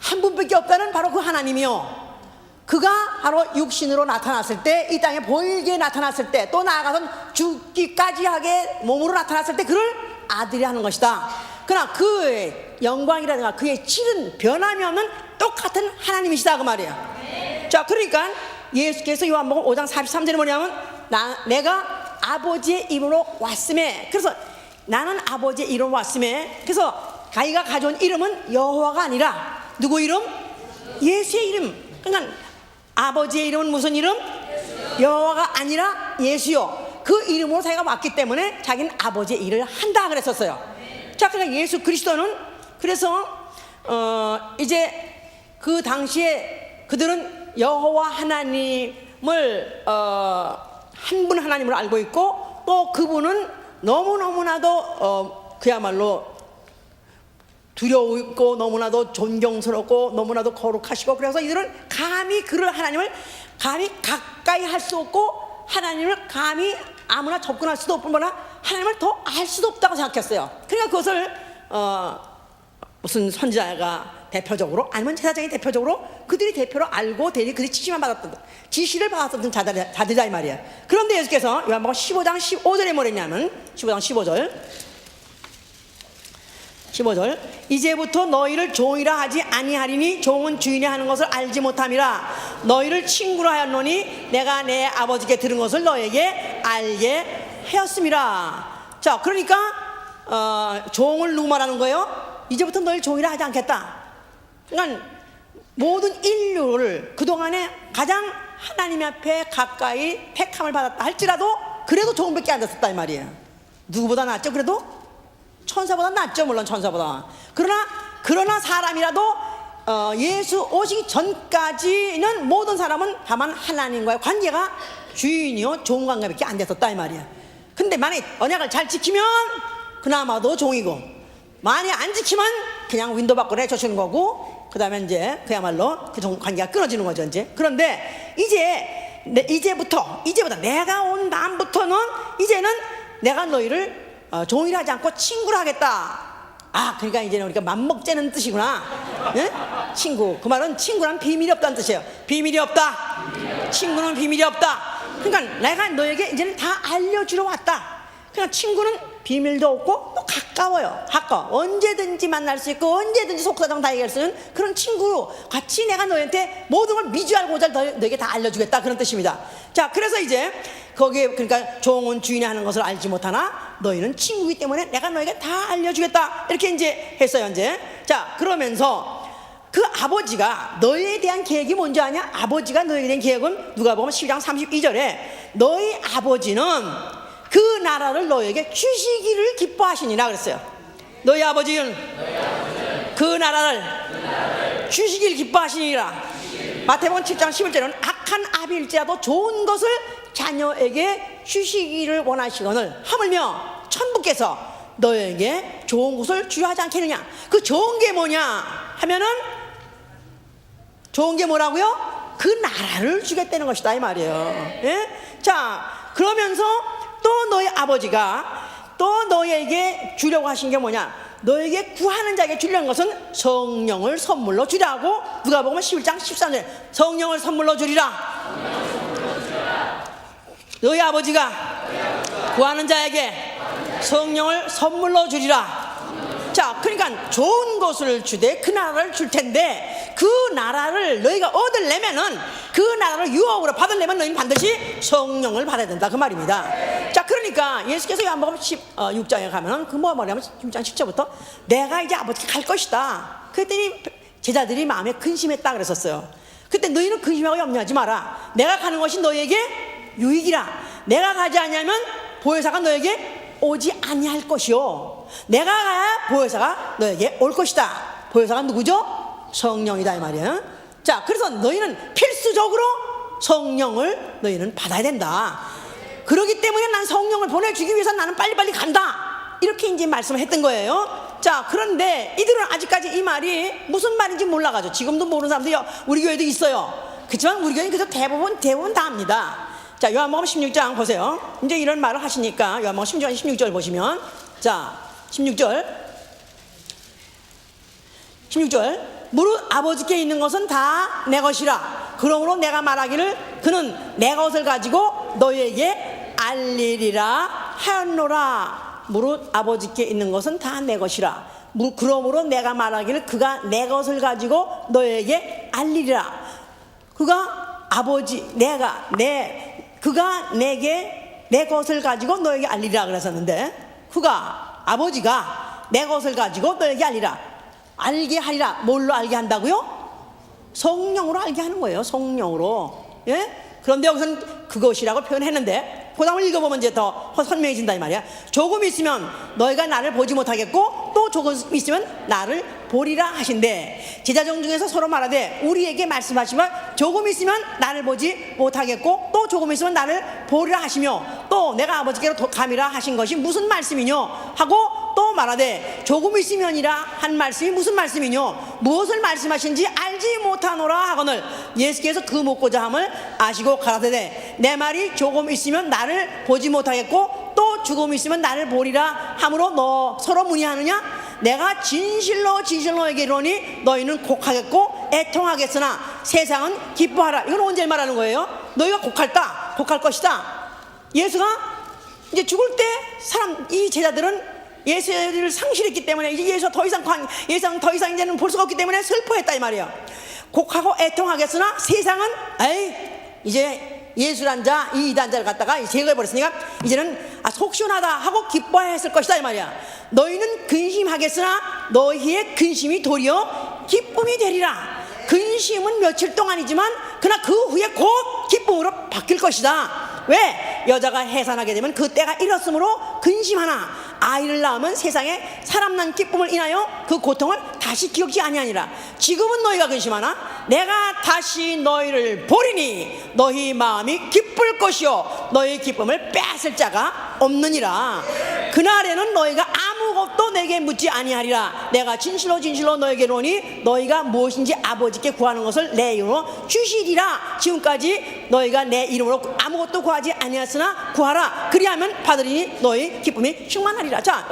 S1: 한 분밖에 없다는 바로 그 하나님이요, 그가 바로 육신으로 나타났을 때, 이 땅에 보이게 나타났을 때, 또 나아가선 죽기까지 하게 몸으로 나타났을 때 그를 아들이 하는 것이다. 그러나 그의 영광이라든가 그의 질은 변함이 없는 똑같은 하나님이시다, 그 말이에요. 자, 그러니까 예수께서 요한복음 5장 43절에 뭐냐면 내가 아버지의 이름으로 왔음에, 그래서 나는 아버지의 이름으로 왔음에, 그래서 가이가 가져온 이름은 여호와가 아니라 누구 이름? 예수의 이름. 그러니까 아버지의 이름은 무슨 이름? 여호와가 아니라 예수요, 그 이름으로 자기가 왔기 때문에 자기는 아버지의 일을 한다 그랬었어요. 자, 그러니까 예수 그리스도는, 그래서 이제 그 당시에 그들은 여호와 하나님을 한 분 하나님으로 알고 있고, 또 그분은 너무너무나도 그야말로 두려우고 너무나도 존경스럽고 너무나도 거룩하시고, 그래서 이들은 감히 그를, 하나님을 감히 가까이 할 수 없고 하나님을 감히 아무나 접근할 수도 없고 뭐나 하나님을 더 알 수도 없다고 생각했어요. 그러니까 그것을 무슨 선지자가 대표적으로, 아니면 제사장이 대표적으로 그들이 대표로 알고 그들이 지시를 받았던 자들이다 이 말이에요. 그런데 예수께서 요한복음 15장 15절에 뭐랬냐면 15장 15절 이제부터 너희를 종이라 하지 아니하리니 종은 주인이 하는 것을 알지 못함이라. 너희를 친구라 하였노니 내가 내 아버지께 들은 것을 너에게 알게 하였음이라. 자, 그러니까 종을 누구 말하는 거예요? 이제부터 너희를 종이라 하지 않겠다. 그러니까 모든 인류를 그동안에 가장 하나님 앞에 가까이 택함을 받았다 할지라도 그래도 종밖에 안 됐었다 이 말이에요. 누구보다 낫죠? 그래도 천사보다 낫죠, 물론 천사보다. 그러나 사람이라도 예수 오시기 전까지는 모든 사람은 다만 하나님과의 관계가 주인이요 종 관계밖에 안 됐었다 이 말이에요. 근데 만약 언약을 잘 지키면 그나마도 종이고, 만약 안 지키면 그냥 윈도 밖으로 내쫓는 거고, 그 다음에 이제 그야말로 그 종 관계가 끊어지는 거죠 이제. 그런데 이제부터 내가 온 다음부터는 이제는 내가 너희를 종이라 하지 않고 친구라 하겠다. 그러니까 이제는 우리가 맘먹자는 뜻이구나. 네? 친구, 그 말은 친구란 비밀이 없다는 뜻이에요. 비밀이 없다. 친구는 비밀이 없다. 그러니까 내가 너에게 이제는 다 알려주러 왔다. 그러니까 친구는 비밀도 없고 또 가까워요. 언제든지 만날 수 있고 언제든지 속사정 다 얘기할 수 있는 그런 친구 같이 내가 너한테 모든 걸 미주 알고자 너에게 다 알려주겠다, 그런 뜻입니다. 자, 그래서 이제 거기에 그러니까 종은 주인이 하는 것을 알지 못하나 너희는 친구이기 때문에 내가 너에게 다 알려주겠다, 이렇게 이제 했어요 이제. 자, 그러면서 그 아버지가 너희에 대한 계획이 뭔지 아냐? 아버지가 너희에 대한 계획은 누가복음 12장 32절에 너희 아버지는 그 나라를 너희에게 주시기를 기뻐하시니라 그랬어요. 너희 아버지는 그 나라를 주시기를 기뻐하시니라. 마태복음 7장 11절은 악한 아비일지라도 좋은 것을 자녀에게 주시기를 원하시거늘 하물며 천부께서 너희에게 좋은 것을 주려 하지 않겠느냐. 그 좋은 게 뭐냐 하면은 좋은 게 뭐라고요? 그 나라를 주겠다는 것이다 이 말이에요. 예? 자, 그러면서 또 너희 아버지가 또 너희에게 주려고 하신 게 뭐냐? 너에게 구하는 자에게 주려는 것은 성령을 선물로 주라고 누가복음 11장 13절에 성령을 선물로 주리라. 너희 아버지가 구하는 자에게 성령을 선물로 주리라. 자, 그러니까 좋은 것을 주되 그 나라를 줄 텐데 그 나라를 너희가 얻으려면은 그 나라를 유업으로 받으려면 너희는 반드시 성령을 받아야 된다 그 말입니다. 자, 그러니까 예수께서 요한복음 16장에 가면은 그 뭐 말하면 16장 10절부터 내가 이제 아버지께 갈 것이다. 그랬더니 제자들이 마음에 근심했다 그랬었어요. 그때 너희는 근심하고 염려하지 마라. 내가 가는 것이 너희에게 유익이라. 내가 가지 않으면 보혜사가 너에게 오지 아니할 것이요 내가 가야 보혜사가 너에게 올 것이다. 보혜사가 누구죠? 성령이다 이 말이에요. 자, 그래서 너희는 필수적으로 성령을 너희는 받아야 된다. 그렇기 때문에 난 성령을 보내주기 위해서 나는 빨리빨리 간다 이렇게 이제 말씀을 했던 거예요. 자, 그런데 이들은 아직까지 이 말이 무슨 말인지 몰라가지고 지금도 모르는 사람들이 우리 교회도 있어요. 그렇지만 우리 교회는 그래서 대부분 다 압니다. 자, 요한복음 16장 보세요. 이제 이런 말을 하시니까 요한복음 16장 16절 보시면 자 16절 무릇 아버지께 있는 것은 다 내 것이라. 그러므로 내가 말하기를 그는 내 것을 가지고 너희에게 알리리라 하였노라. 무릇 아버지께 있는 것은 다 내 것이라. 그러므로 내가 말하기를 그가 내 것을 가지고 너희에게 알리리라. 그가 아버지 그가 내게 내 것을 가지고 너에게 알리라 그랬었는데 그가 아버지가 내 것을 가지고 너에게 알리라. 알게 하리라. 뭘로 알게 한다고요? 성령으로 알게 하는 거예요. 성령으로. 예? 그런데 여기서는 그것이라고 표현했는데 그 다음을 읽어보면 이제 더 선명해진다 이 말이야. 조금 있으면 너희가 나를 보지 못하겠고 또 조금 있으면 나를 보리라 하신대. 제자종 중에서 서로 말하되 우리에게 말씀하시면 조금 있으면 나를 보지 못하겠고 또 조금 있으면 나를 보리라 하시며 또 내가 아버지께로 감이라 하신 것이 무슨 말씀이뇨 하고 또 말하되 조금 있으면이라 한 말씀이 무슨 말씀이뇨 무엇을 말씀하신지 알지 못하노라 하거늘 예수께서 그 묻고자 함을 아시고 가라사대 내 말이 조금 있으면 나를 보지 못하겠고 또 조금 있으면 나를 보리라 함으로 너 서로 문의하느냐? 내가 진실로 너에게 이르노니 너희는 곡하겠고 애통하겠으나 세상은 기뻐하라. 이건 언제 말하는 거예요? 너희가 곡할 것이다. 예수가 이제 죽을 때 이 제자들은 예수를 상실했기 때문에 이제 예수가 더 이상 이제는 볼 수가 없기 때문에 슬퍼했다 이 말이에요. 곡하고 애통하겠으나 세상은 이제 예수란 자, 이 이단자를 갖다가 제거해버렸으니까 이제는 속 시원하다 하고 기뻐했을 것이다 이 말이야. 너희는 근심하겠으나 너희의 근심이 도리어 기쁨이 되리라. 근심은 며칠 동안이지만 그러나 그 후에 곧 기쁨으로 바뀔 것이다. 왜? 여자가 해산하게 되면 그 때가 이렇으므로 근심하나 아이를 낳으면 세상에 사람 난 기쁨을 인하여 그 고통을 다시 기억지 아니하니라. 지금은 너희가 근심하나 내가 다시 너희를 보리니 너희 마음이 기쁠 것이요 너희 기쁨을 뺏을 자가 없느니라. 그날에는 너희가 아무것도 내게 묻지 아니하리라. 내가 진실로 너에게 이르노니 너희가 무엇인지 아버지께 구하는 것을 내 이름으로 주시리라. 지금까지 너희가 내 이름으로 아무것도 구하지 아니하였으나 구하라. 그리하면 받으리니 너희 기쁨이 충만하리라. 자,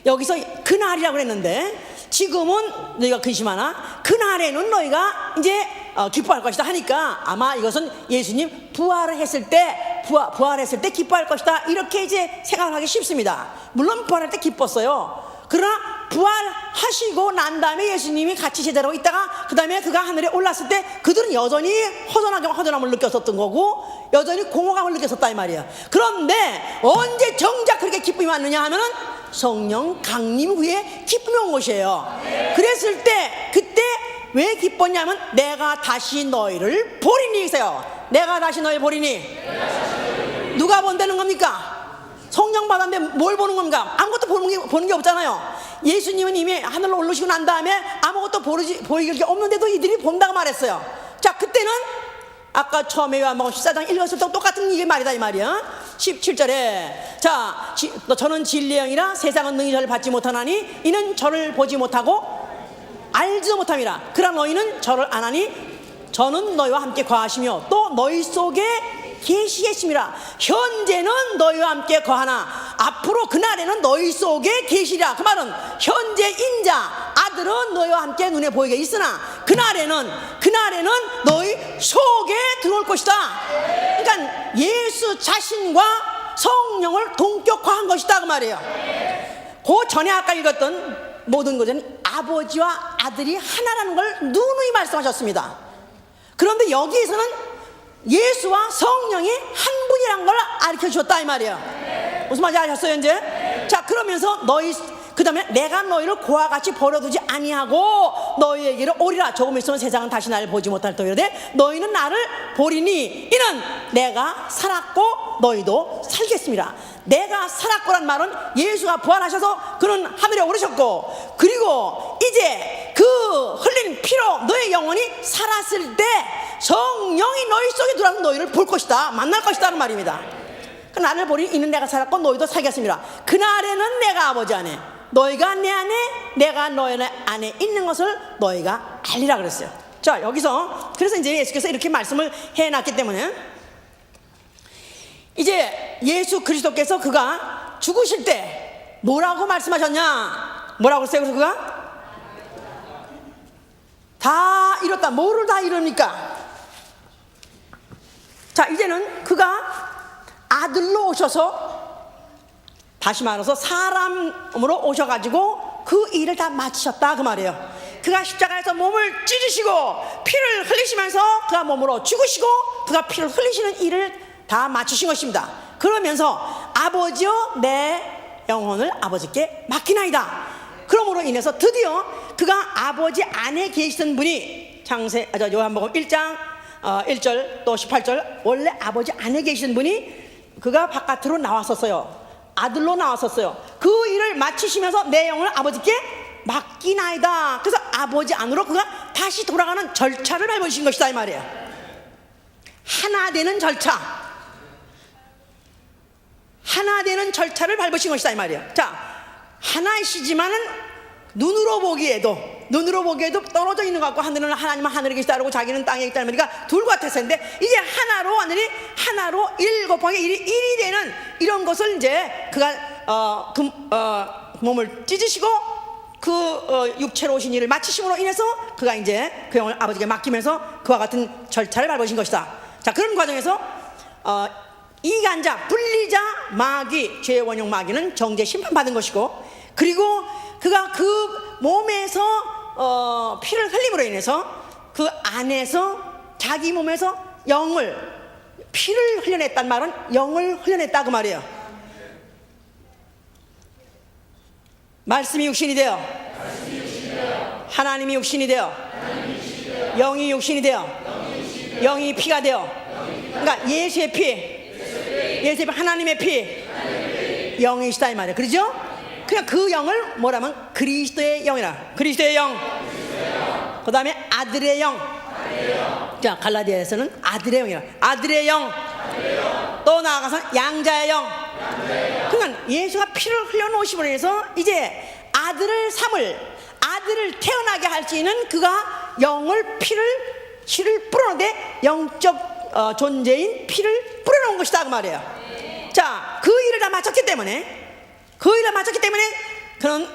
S1: 여기서 그날이라고 했는데 지금은 너희가 근심하나 그날에는 너희가 이제 기뻐할 것이다 하니까 아마 이것은 예수님 부활했을 때 기뻐할 것이다 이렇게 이제 생각을 하기 쉽습니다. 물론 부활할 때 기뻤어요. 그러나 부활하시고 난 다음에 예수님이 같이 제자로 있다가 그 다음에 그가 하늘에 올랐을 때 그들은 여전히 허전함을 느꼈었던 거고 여전히 공허감을 느꼈었다 이 말이에요. 그런데 언제 정작 그렇게 기쁨이 왔느냐 하면은 성령 강림 후에 기쁨이 온 것이에요. 그랬을 때 그때 왜 기뻤냐면 내가 다시 너희를 보리니 있어요. 내가 다시 너희 보리니 누가 본다는 겁니까? 성령 받았는데 뭘 보는 겁니까? 아무것도 보는 게 없잖아요. 예수님은 이미 하늘로 올르시고 난 다음에 아무것도 보이길 게 없는데도 이들이 본다고 말했어요. 자, 그때는 아까 처음에 요한복음 14장 읽었을 때 똑같은 이게 말이다 이 말이야. 17절에 자, 저는 진리의 영이라 세상은 능히 저를 받지 못하나니 이는 저를 보지 못하고 알지도 못함이라. 그러나 너희는 저를 아나니 저는 너희와 함께 거하시며 또 너희 속에 계시겠습니다. 현재는 너희와 함께 거하나 앞으로 그날에는 너희 속에 계시리라. 그 말은 현재 인자 아들은 너희와 함께 눈에 보이게 있으나 그날에는 너희 속에 들어올 것이다. 그러니까 예수 자신과 성령을 동격화한 것이다 그 말이에요. 그 전에 아까 읽었던 모든 것은 아버지와 아들이 하나라는 걸 누누이 말씀하셨습니다. 그런데 여기에서는 예수와 성령이 한 분이란 걸 가르쳐 주셨다 이 말이에요. 무슨 말인지 아셨어요 이제? 자, 그러면서 그 다음에 내가 너희를 고와 같이 버려두지 아니하고 너희에게로 오리라. 조금 있으면 세상은 다시 나를 보지 못할 터이로되 너희는 나를 보리니 이는 내가 살았고 너희도 살겠습니다. 내가 살았고란 말은 예수가 부활하셔서 그는 하늘에 오르셨고, 그리고 이제 그 흘린 피로 너의 영혼이 살았을 때 성령이 너희 속에 들어와서 너희를 볼 것이다, 만날 것이다는 말입니다. 그 나를 보니 이는 내가 살았고 너희도 살겠습니다. 그날에는 내가 아버지 안에 너희가 내 안에 내가 너희 안에 있는 것을 너희가 알리라 그랬어요. 자, 여기서 그래서 이제 예수께서 이렇게 말씀을 해놨기 때문에 이제 예수 그리스도께서 그가 죽으실 때 뭐라고 말씀하셨냐? 뭐라고 했어요? 그래서 그가 다 이뤘다. 뭐를 다 이루니까? 자, 이제는 그가 아들로 오셔서, 다시 말해서 사람으로 오셔가지고 그 일을 다 마치셨다 그 말이에요. 그가 십자가에서 몸을 찢으시고 피를 흘리시면서 그가 몸으로 죽으시고 그가 피를 흘리시는 일을 다 마치신 것입니다. 그러면서 아버지여 내 영혼을 아버지께 맡기나이다. 그러므로 인해서 드디어 그가 아버지 안에 계시던 분이 요한복음 1장 1절 또 18절 원래 아버지 안에 계시던 분이 그가 바깥으로 나왔었어요. 아들로 나왔었어요. 그 일을 마치시면서 내 영혼을 아버지께 맡기나이다. 그래서 아버지 안으로 그가 다시 돌아가는 절차를 밟으신 것이다 이 말이에요. 하나 되는 절차, 하나 되는 절차를 밟으신 것이다 이 말이에요. 자, 하나이시지만은 눈으로 보기에도 떨어져 있는 것 같고, 하늘은 하나님은 하늘에 계시다 그러고 자기는 땅에 있다 그러니까 둘 같았었는데 이제 하나로 완전히 하나로 1 곱하기 1이 되는 이런 것을 이제 그가 몸을 찢으시고 그 육체로 오신 일을 마치심으로 인해서 그가 이제 그 영을 아버지께 맡기면서 그와 같은 절차를 밟으신 것이다. 자, 그런 과정에서 이간자, 분리자, 마귀, 죄의 원형 마귀는 정죄 심판받은 것이고, 그리고 그가 그 몸에서 피를 흘림으로 인해서 그 안에서 자기 몸에서 피를 흘려냈단 말은 영을 흘려냈다 그 말이에요. 말씀이 육신이 되어 하나님이 육신이 되어 영이 육신이 되어 영이 피가 되어, 그러니까 예수의 피, 하나님의 피, 영이시다 이 말이에요. 그렇죠? 그냥 그 영을 뭐라면 그리스도의 영이라. 그리스도의 영. 그 다음에 아들의 영. 자, 갈라디아에서는 아들의 영이라. 아들의 영. 또 나아가서 양자의 영. 그러니까 예수가 피를 흘려놓으심으로 해서 이제 아들을 태어나게 할 수 있는 그가 피를 뿌려놓는데 영적 존재인 피를 뿌려놓은 것이다 그 말이에요. 자, 그 일을 다 마쳤기 때문에 그는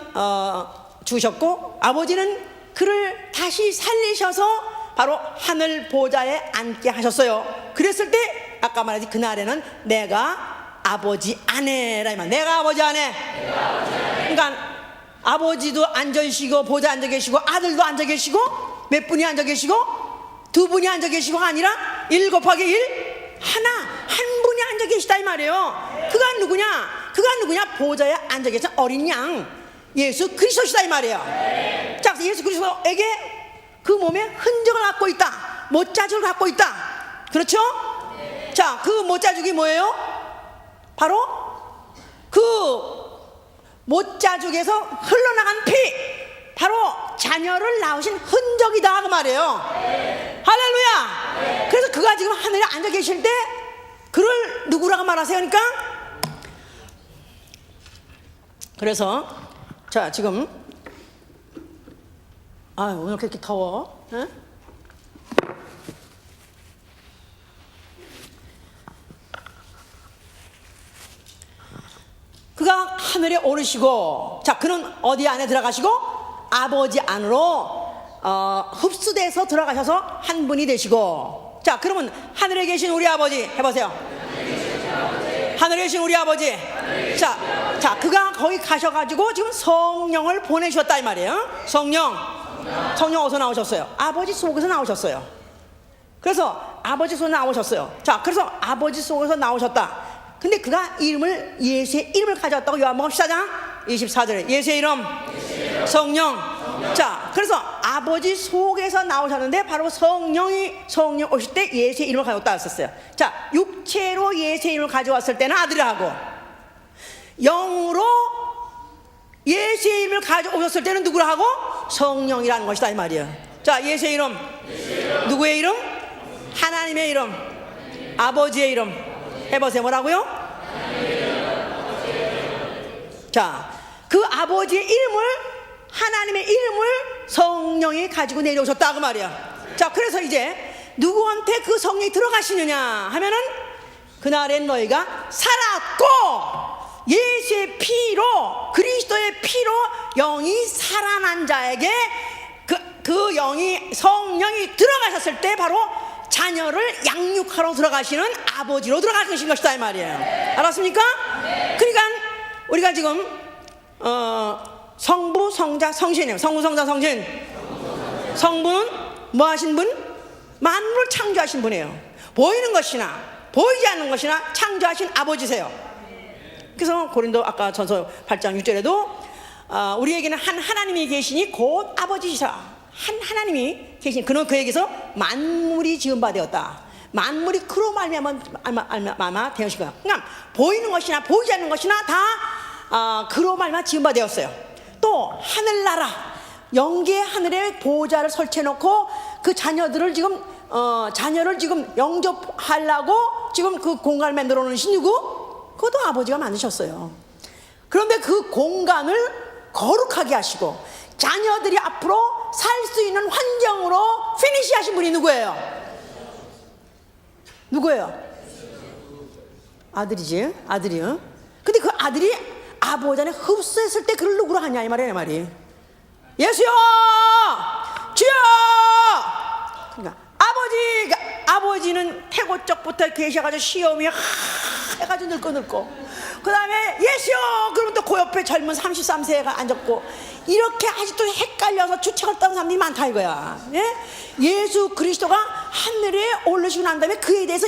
S1: 죽으셨고 아버지는 그를 다시 살리셔서 바로 하늘 보좌에 앉게 하셨어요. 그랬을 때 아까 말했지 그날에는 내가 아버지 안에라. 내가 아버지 안에. 그러니까 아버지도 앉아 계시고 보좌에 앉아 계시고 아들도 앉아 계시고 몇 분이 앉아 계시고 두 분이 앉아 계시고가 아니라 1 곱하기 1 한 분이 앉아 계시다 이 말이에요. 그가 누구냐? 보좌에 앉아 계신 어린 양 예수 그리스도시다 이 말이에요. 자, 예수 그리스도에게 그 몸에 흔적을 갖고 있다, 못자국을 갖고 있다. 그렇죠? 자, 그 못자국이 뭐예요? 바로 그 못자국에서 흘러나간 피, 바로 자녀를 낳으신 흔적이다 그 말이에요. 할렐루야. 그래서 그가 지금 하늘에 앉아 계실 때 그를 누구라고 말하세요? 그러니까 그래서 자, 지금 아유, 오늘 그렇게 더워? 응? 그가 하늘에 오르시고, 자, 그는 어디 안에 들어가시고? 아버지 안으로 흡수돼서 들어가셔서 한 분이 되시고. 자, 그러면 하늘에 계신 우리 아버지 해보세요. 하늘에 계신 우리 아버지. 자, 그가 거기 가셔가지고 지금 성령을 보내주셨다 이 말이에요. 성령 어디서 나오셨어요? 아버지 속에서 나오셨어요. 그래서 아버지 속에서 나오셨어요. 자, 그래서 아버지 속에서 나오셨다. 근데 그가 예수의 이름을 가져왔다고 요한복음 14장 24절에 예수의 이름, 성령. 자, 그래서 아버지 속에서 나오셨는데 바로 성령 오실 때 예수의 이름을 가져왔다 했었어요. 자, 육체로 예수의 이름을 가져왔을 때는 아들하고, 영으로 예수의 이름을 가져오셨을 때는 누구라 하고? 성령이라는 것이다 이 말이에요. 자, 예수의 이름, 누구의 이름? 하나님의 이름, 아버지의 이름. 해보세요. 뭐라고요? 자, 그 아버지의 이름을, 하나님의 이름을 성령이 가지고 내려오셨다 그 말이야. 자, 그래서 이제 누구한테 그 성령이 들어가시느냐 하면은 그날엔 너희가 살았고 예수의 피로, 그리스도의 피로 영이 살아난 자에게 그 영이, 성령이 들어가셨을 때 바로 자녀를 양육하러 들어가시는 아버지로 들어가신 것이다 이 말이에요. 알았습니까? 그러니까 우리가 지금 성부, 성자, 성신이에요. 성부, 성자, 성신. 성부는 뭐 하신 분? 만물을 창조하신 분이에요. 보이는 것이나 보이지 않는 것이나 창조하신 아버지세요. 그래서 고린도 아까 전서 8장 6절에도 우리에게는 한 하나님이 계시니 곧 아버지시라. 한 하나님이 계신, 그에게서 만물이 지은 바 되었다. 만물이 그로 말미암아 되었을 거야. 그러니까 보이는 것이나 보이지 않는 것이나 다 그로 말미암아 지은 바 되었어요. 또 하늘나라, 영계 하늘에 보호자를 설치해놓고 그 자녀들을 지금 자녀를 지금 영접하려고 지금 그 공간을 만들어 놓으신 누구? 그것도 아버지가 만드셨어요. 그런데 그 공간을 거룩하게 하시고 자녀들이 앞으로 살 수 있는 환경으로 피니시 하신 분이 누구예요? 누구예요? 아들이지, 아들이요. 근데 그 아들이 아버지 안에 흡수했을 때 그를 누구로 하냐 이 말이에요, 이 말이. 예수여, 주여. 그러니까 아버지는 태고 쪽부터 계셔가지고 시험이 해가지고 늙고 그 다음에 예수여 그러면 또 그 옆에 젊은 33세가 앉았고, 이렇게 아직도 헷갈려서 주책을 떠는 사람들이 많다 이거야. 예? 예수 그리스도가 하늘에 올라오시고 난 다음에 그에 대해서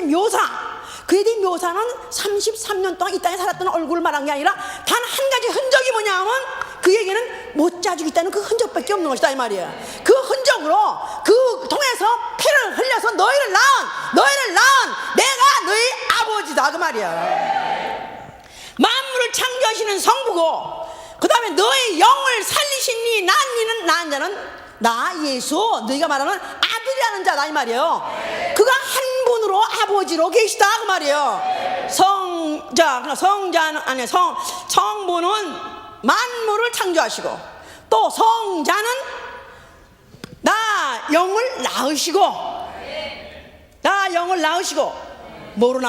S1: 그에 대한 묘사는 33년 동안 이 땅에 살았던 얼굴을 말한 게 아니라 단 한 가지 흔적이 뭐냐 하면 그에게는 못 자주고 있다는 그 흔적밖에 없는 것이다 이 말이야. 그 흔적으로 그 통해서 피를 흘려서 너희를 낳은 내가 너희 아버지다 그 말이야. 만물을 창조하시는 성부고, 그 다음에 너의 영을 살리시니 낳은 자는 나 예수, 너희가 말하는 아들이라는 자다 이 말이에요. 그가 한 분으로 아버지로 계시다 그 말이에요. 성부는 만물을 창조하시고, 또 성자는 나 영을 낳으시고 뭘로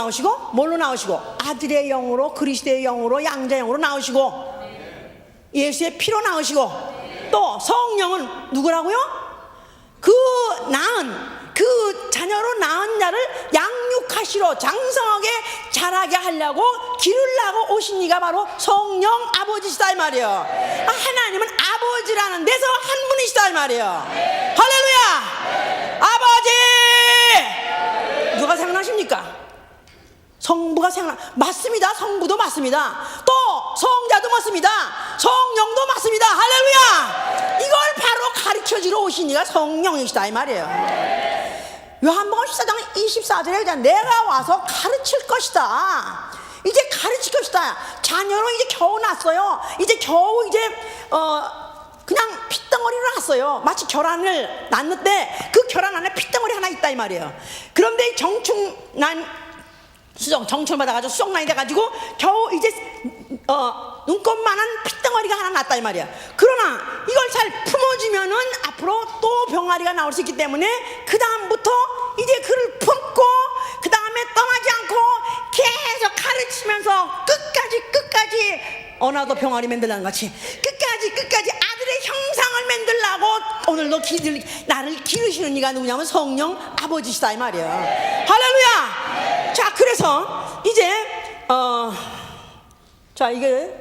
S1: 낳으시고 아들의 영으로, 그리스도의 영으로, 양자 영으로 낳으시고 예수의 피로 낳으시고, 또 성령은 누구라고요? 그 자녀로 낳은 자를 양육하시러 장성하게 자라게 하려고 기르려고 오신 이가 바로 성령 아버지시다 이 말이에요. 하나님은 아버지라는 데서 한 분이시다 이 말이에요. 할렐루야. 아버지 누가 생각나십니까? 성부가 맞습니다. 성부도 맞습니다. 또 성자도 맞습니다. 성령도 맞습니다. 할렐루야. 이걸 바로 가르쳐주러 오신 이가 성령이시다 이 말이에요. 요한복음 14장 24절에 내가 와서 가르칠 것이다. 이제 가르칠 것이다. 자녀로 이제 겨우 낳았어요. 이제 겨우 그냥 핏덩어리를 낳았어요. 마치 결혼을 낳는데 그 결혼 안에 핏덩어리 하나 있다 이 말이에요. 그런데 정충 받아가지고 수정란이 돼가지고 겨우 이제 눈곱만한 핏덩어리 병아리가 하나 났다 이 말이야. 그러나 이걸 잘 품어주면은 앞으로 또 병아리가 나올 수 있기 때문에 그 다음부터 이제 그를 품고 그 다음에 떠나지 않고 계속 가르치면서 끝까지 어나도 병아리 만들라는 같이 끝까지 아들의 형상을 만들라고 오늘도 나를 기르시는 이가 누구냐면 성령 아버지시다 이 말이야. 할렐루야. 자, 그래서 이제 자, 이게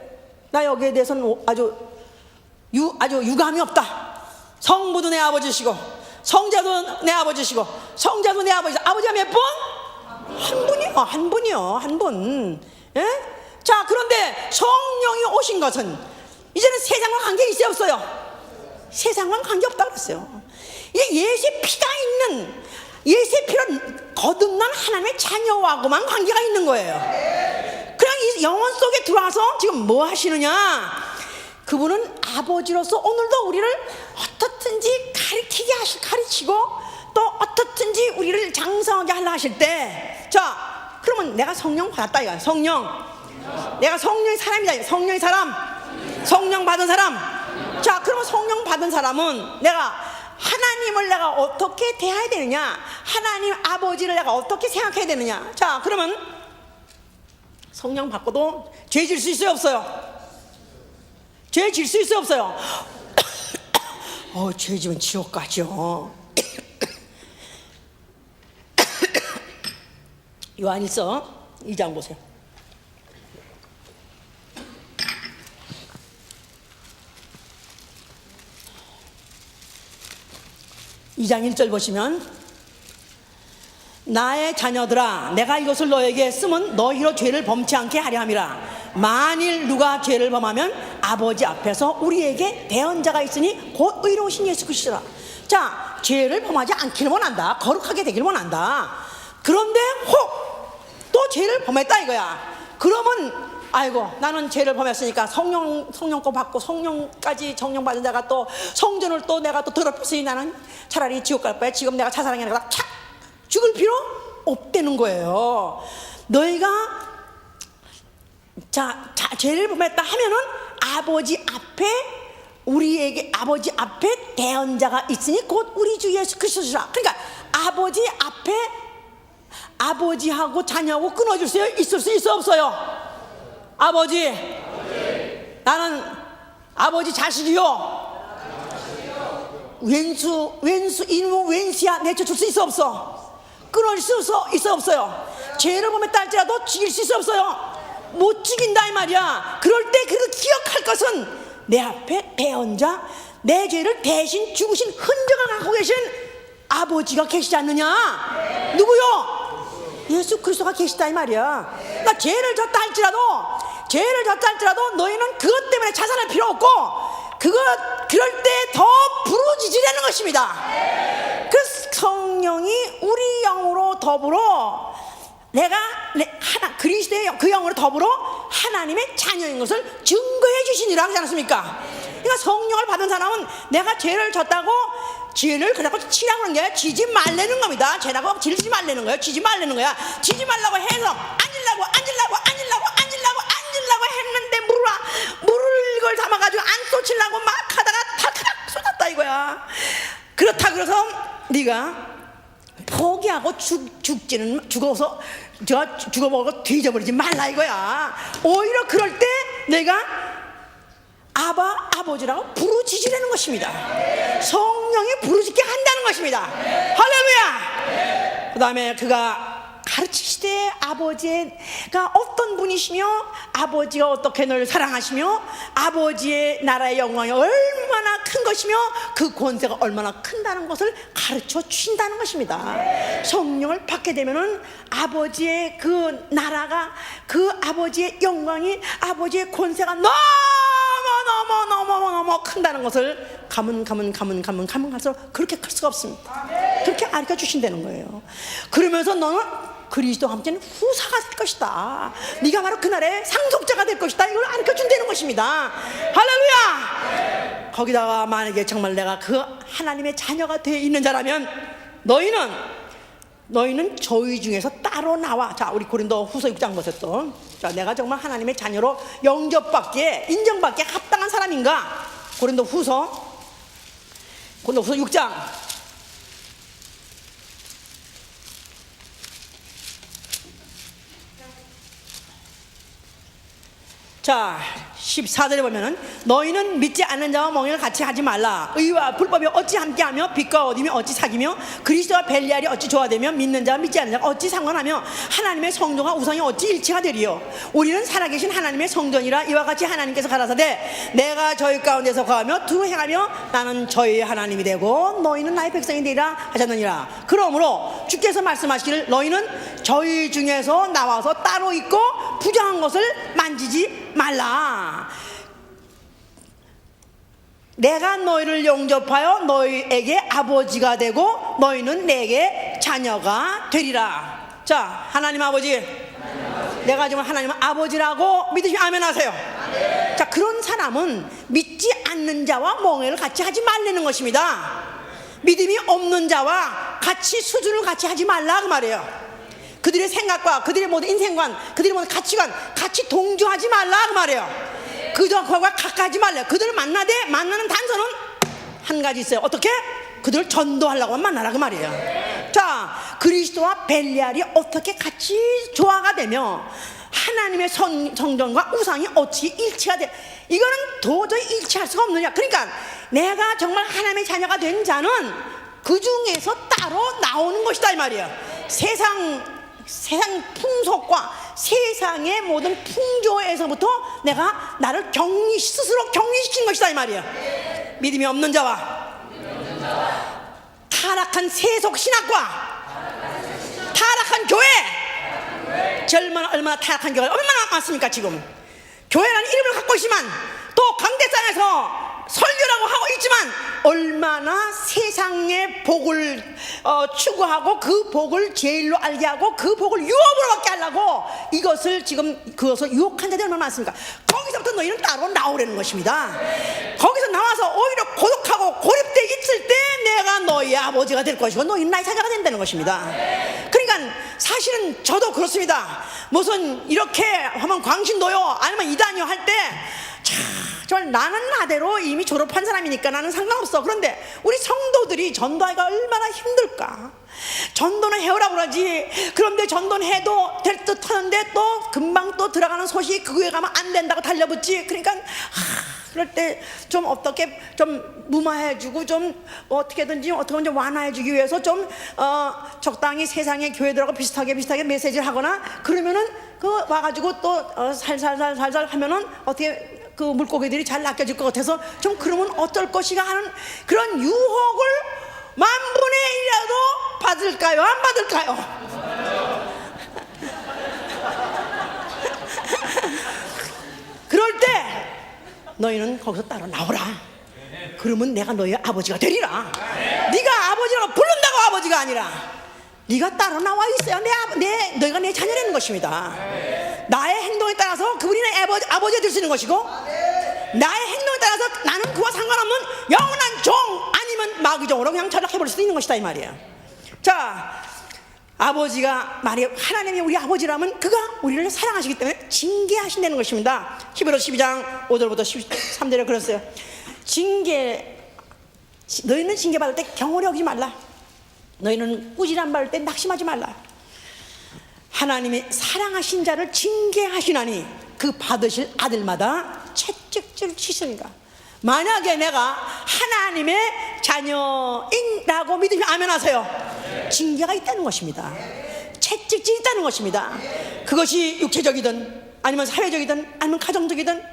S1: 나 여기에 대해서는 아주 유감이 없다. 성부도 내 아버지시고 성자도 내 아버지시고 성자도 내 아버지시고. 아버지가 몇 분? 한 분이요. 한 분. 예? 자, 그런데 성령이 오신 것은 이제는 세상과 관계 있어요 없어요? 세상과 관계 없다고 그랬어요. 이게 예수의 피가 있는, 예수의 피를 거듭난 하나님의 자녀하고만 관계가 있는 거예요. 그냥 이 영혼 속에 들어와서 지금 뭐 하시느냐? 그분은 아버지로서 오늘도 우리를 어떻든지 가르치고 또 어떻든지 우리를 장성하게 하려 하실 때, 자, 그러면 내가 성령 받았다 이거야. 성령. 내가 성령의 사람이다. 성령의 사람. 성령 받은 사람. 자, 그러면 성령 받은 사람은 내가 하나님을 내가 어떻게 대해야 되느냐, 하나님 아버지를 내가 어떻게 생각해야 되느냐. 자, 그러면 성령 받고도 죄 질 수 있어요 없어요? 죄 질 수 있어요 없어요? 죄 지면 지옥 가죠. 요한일서 2장 보세요. 2장 1절 보시면, 나의 자녀들아 내가 이것을 너에게 쓰면 너희로 죄를 범치 않게 하려 함이라. 만일 누가 죄를 범하면 아버지 앞에서 우리에게 대언자가 있으니 곧 의로우신 예수 그리스도라. 자, 죄를 범하지 않기를 원한다. 거룩하게 되기를 원한다. 그런데 혹 또 죄를 범했다 이거야. 그러면 아이고, 나는 죄를 범했으니까 성령 거 받고 성령까지 정령 받은 자가 또 성전을 또 내가 또 더럽혔으니 나는 차라리 지옥 갈 바에 지금 내가 자살하는 게 아니라 착 죽을 필요 없다는 거예요. 너희가 자 죄를 범했다 하면은 아버지 앞에 우리에게 아버지 앞에 대언자가 있으니 곧 우리 주 예수 그리스도시라. 그러니까 아버지 앞에 아버지하고 자녀하고 끊어질 수 있을 수 있어 없어요? 아버지. 나는 아버지 자식이요. 왼수 이놈 왼수야 내쫓을 수 있어 없어? 끊어질 수 있어 없어요? 죄를 범했다 할지라도 죽일 수 있어 없어요? 못 죽인다 이 말이야. 그럴 때 그거 기억할 것은 내 앞에 대언자, 내 죄를 대신 죽으신 흔적을 갖고 계신 아버지가 계시지 않느냐? 누구요? 예수 그리스도가 계시다 이 말이야. 그러니까 죄를 졌다 할지라도 너희는 그것 때문에 자살할 필요 없고 그럴 때 더 부르짖으라는 것입니다. 그 성령이 우리 영으로 더불어 내가 그리스도의 그 영으로 더불어 하나님의 자녀인 것을 증거해 주시니라 하지 않습니까? 그러니까 성령을 받은 사람은 내가 죄를 졌다고 죄를 그래갖고 치라고 하는 게 아니라 지지 말라는 겁니다. 죄라고 지지 말라는 거예요. 지지 말라는 거야. 지지 말라고 해서 앉으려고 했는데 물을 이걸 담아가지고 안 쏟치려고 막 하다가 탁탁 쏟았다 이거야. 그렇다 그래서 네가 포기하고 죽어서 죽어먹고 뒤져버리지 말라 이거야. 오히려 그럴 때 내가 아버지라고 부르짖으라는 것입니다. 성령이 부르짖게 한다는 것입니다. 할렐루야. 그 다음에 그가 가르치시되 아버지가 어떤 분이시며 아버지가 어떻게 너를 사랑하시며 아버지의 나라의 영광이 얼마나 큰 것이며 그 권세가 얼마나 큰다는 것을 가르쳐 주신다는 것입니다. 성령을 받게 되면은 아버지의 그 나라가, 그 아버지의 영광이, 아버지의 권세가 너무 큰다는 것을 가면 갈수록 그렇게 클 수가 없습니다. 그렇게 가르쳐 주신다는 거예요. 그러면서 너는 그리스도와 함께는 후사가 될 것이다. 네가 바로 그날의 상속자가 될 것이다. 이걸 가르쳐 준다는 것입니다. 할렐루야. 거기다가 만약에 정말 내가 그 하나님의 자녀가 되어 있는 자라면 너희는 너희는 저희 중에서 따로 나와. 자, 우리 고린도 후서 6장 보세요 또. 자, 내가 정말 하나님의 자녀로 영접받기에 인정받기에 합당한 사람인가? 고린도 후서 6장. 자, 14절에 보면은 너희는 믿지 않는 자와 멍에를 같이 하지 말라. 의와 불법이 어찌 함께하며 빛과 어둠이 어찌 사귀며 그리스도와 벨리알이 어찌 조화되며 믿는 자와 믿지 않는 자가 어찌 상관하며 하나님의 성전과 우상이 어찌 일치가 되리요. 우리는 살아계신 하나님의 성전이라. 이와 같이 하나님께서 가라사대 내가 저희 가운데서 거하며 두루 행하며 나는 저희 하나님이 되고 너희는 나의 백성이 되리라 하셨느니라. 그러므로 주께서 말씀하시기를 너희는 저희 중에서 나와서 따로 있고 부정한 것을 만지지 말라. 내가 너희를 영접하여 너희에게 아버지가 되고 너희는 내게 자녀가 되리라. 자, 하나님 아버지, 내가 지금 하나님 아버지라고 믿으시면 아멘 하세요. 자, 그런 사람은 믿지 않는 자와 멍에를 같이 하지 말라는 것입니다. 믿음이 없는 자와 같이 수준을 같이 하지 말라 그 말이에요. 그들의 생각과 그들의 모든 인생관, 그들의 모든 가치관 같이 동조하지 말라 그 말이에요. 그들과 가까이하지 말라. 그들을 만나는 단서는 한 가지 있어요. 어떻게? 그들을 전도하려고 만나라 그 말이에요. 자, 그리스도와 벨리알이 어떻게 같이 조화가 되며 하나님의 성전과 우상이 어찌 일치가 돼? 이거는 도저히 일치할 수가 없느냐. 그러니까 내가 정말 하나님의 자녀가 된 자는 그 중에서 따로 나오는 것이다 이 말이에요. 세상 풍속과 세상의 모든 풍조에서부터 내가 나를 스스로 격리시킨 것이다 이 말이에요. 믿음이 없는 자와 타락한 세속 신학과 타락한 교회, 얼마나 타락한 교회가 얼마나 많습니까 지금. 교회라는 이름을 갖고 있지만 또 강대상에서 설교라고 하고 있지만 얼마나 세상의 복을 추구하고 그 복을 제일로 알게 하고 그 복을 유업으로 받게 하려고 그것을 유혹한 자들이 얼마나 많습니까. 거기서부터 너희는 따로 나오라는 것입니다. 거기서 나와서 오히려 고독하고 고립되어 있을 때 내가 너희의 아버지가 될 것이고 너희는 나의 자녀가 된다는 것입니다. 그러니까 사실은 저도 그렇습니다. 무슨 이렇게 하면 광신도요 아니면 이단이요 할 때 정말 나는 나대로 이미 졸업한 사람이니까 나는 상관없어. 그런데 우리 성도들이 전도하기가 얼마나 힘들까. 전도는 해오라고 그러지. 그런데 전도는 해도 될 듯 하는데 또 금방 또 들어가는 소식이 그거에 가면 안 된다고 달려붙지. 그러니까 그럴 때 좀 어떻게 좀 무마해주고 좀 어떻게든지 좀 완화해주기 위해서 좀 적당히 세상의 교회들하고 비슷하게 메시지를 하거나 그러면은 그 와가지고 또 살살 하면은 어떻게 그 물고기들이 잘 낚여질 것 같아서 좀 그러면 어떨 것이가 하는 그런 유혹을 10,000분의 1이라도 받을까요? 안 받을까요? 그럴 때 너희는 거기서 따로 나오라. 그러면 내가 너희 아버지가 되리라. 네가 아버지라고 부른다고 아버지가 아니라 네가 따로 나와 있어야 너희가 내 자녀라는 것입니다. 나의 행동에 따라서 그분이 내 아버지가 될 수 있는 것이고 나의 행동에 따라서 나는 그와 상관없는 영원한 종 아니면 마귀종으로 그냥 전락해버릴 수도 있는 것이다 이 말이에요. 자, 아버지가 하나님이 우리 아버지라면 그가 우리를 사랑하시기 때문에 징계하신다는 것입니다. 히브리서 12장 5절부터 13절에 그랬어요. 너희는 징계받을 때 경홀히 여기지 말라. 너희는 꾸지람 받을 때 낙심하지 말라. 하나님이 사랑하신 자를 징계하시나니 그 받으실 아들마다 채찍질 치시니까. 만약에 내가 하나님의 자녀인라고 믿으면 아멘 하세요. 징계가 있다는 것입니다. 채찍질이 있다는 것입니다. 그것이 육체적이든 아니면 사회적이든 아니면 가정적이든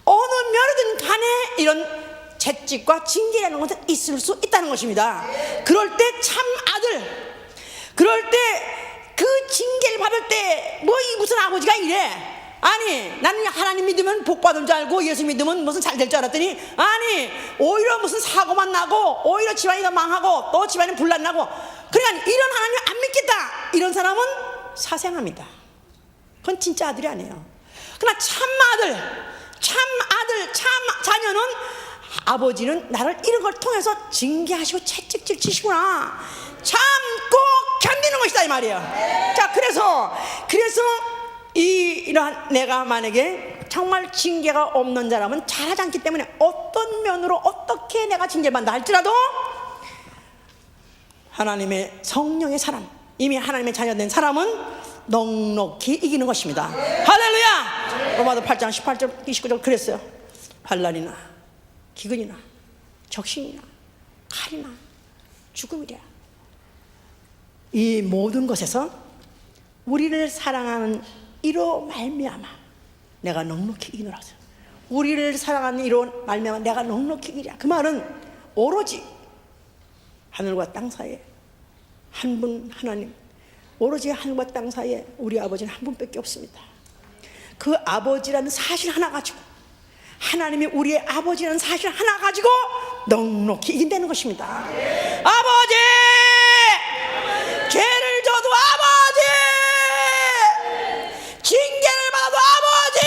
S1: 어느 면이든 간에 이런 채찍과 징계라는 것은 있을 수 있다는 것입니다. 그럴 때 참 아들, 그럴 때 그 징계를 받을 때 뭐 이 무슨 아버지가 이래. 아니 나는 하나님 믿으면 복 받은 줄 알고 예수 믿으면 무슨 잘 될 줄 알았더니 아니 오히려 무슨 사고만 나고 오히려 집안이 더 망하고 또 집안이 분란나고. 그러니까 이런 하나님 안 믿겠다 이런 사람은 사생합니다. 그건 진짜 아들이 아니에요. 그러나 참 자녀는 아버지는 나를 이런 걸 통해서 징계하시고 채찍질 치시구나 참고 견디는 것이다 이 말이에요. 자, 그래서 이러한 내가 만약에 정말 징계가 없는 자라면 잘하지 않기 때문에 어떤 면으로 어떻게 내가 징계받는다 할지라도 하나님의 성령의 사람, 이미 하나님의 자녀된 사람은 넉넉히 이기는 것입니다. 할렐루야. 로마서 8장 18절 29절 그랬어요. 환난이나 기근이나 적신이나 칼이나 죽음이랴, 이 모든 것에서 우리를 사랑하는 이로 말미암아 내가 넉넉히 이기노라. 우리를 사랑하는 이로 말미암아 내가 넉넉히 이기랴. 그 말은 오로지 하늘과 땅 사이에 한 분 하나님, 오로지 하늘과 땅 사이에 우리 아버지는 한 분밖에 없습니다. 그 아버지라는 사실 하나 가지고, 하나님이 우리의 아버지라는 사실 하나 가지고 넉넉히 이긴다는 것입니다. 아버지! 죄를 져도 아버지! 징계를 받아도 아버지!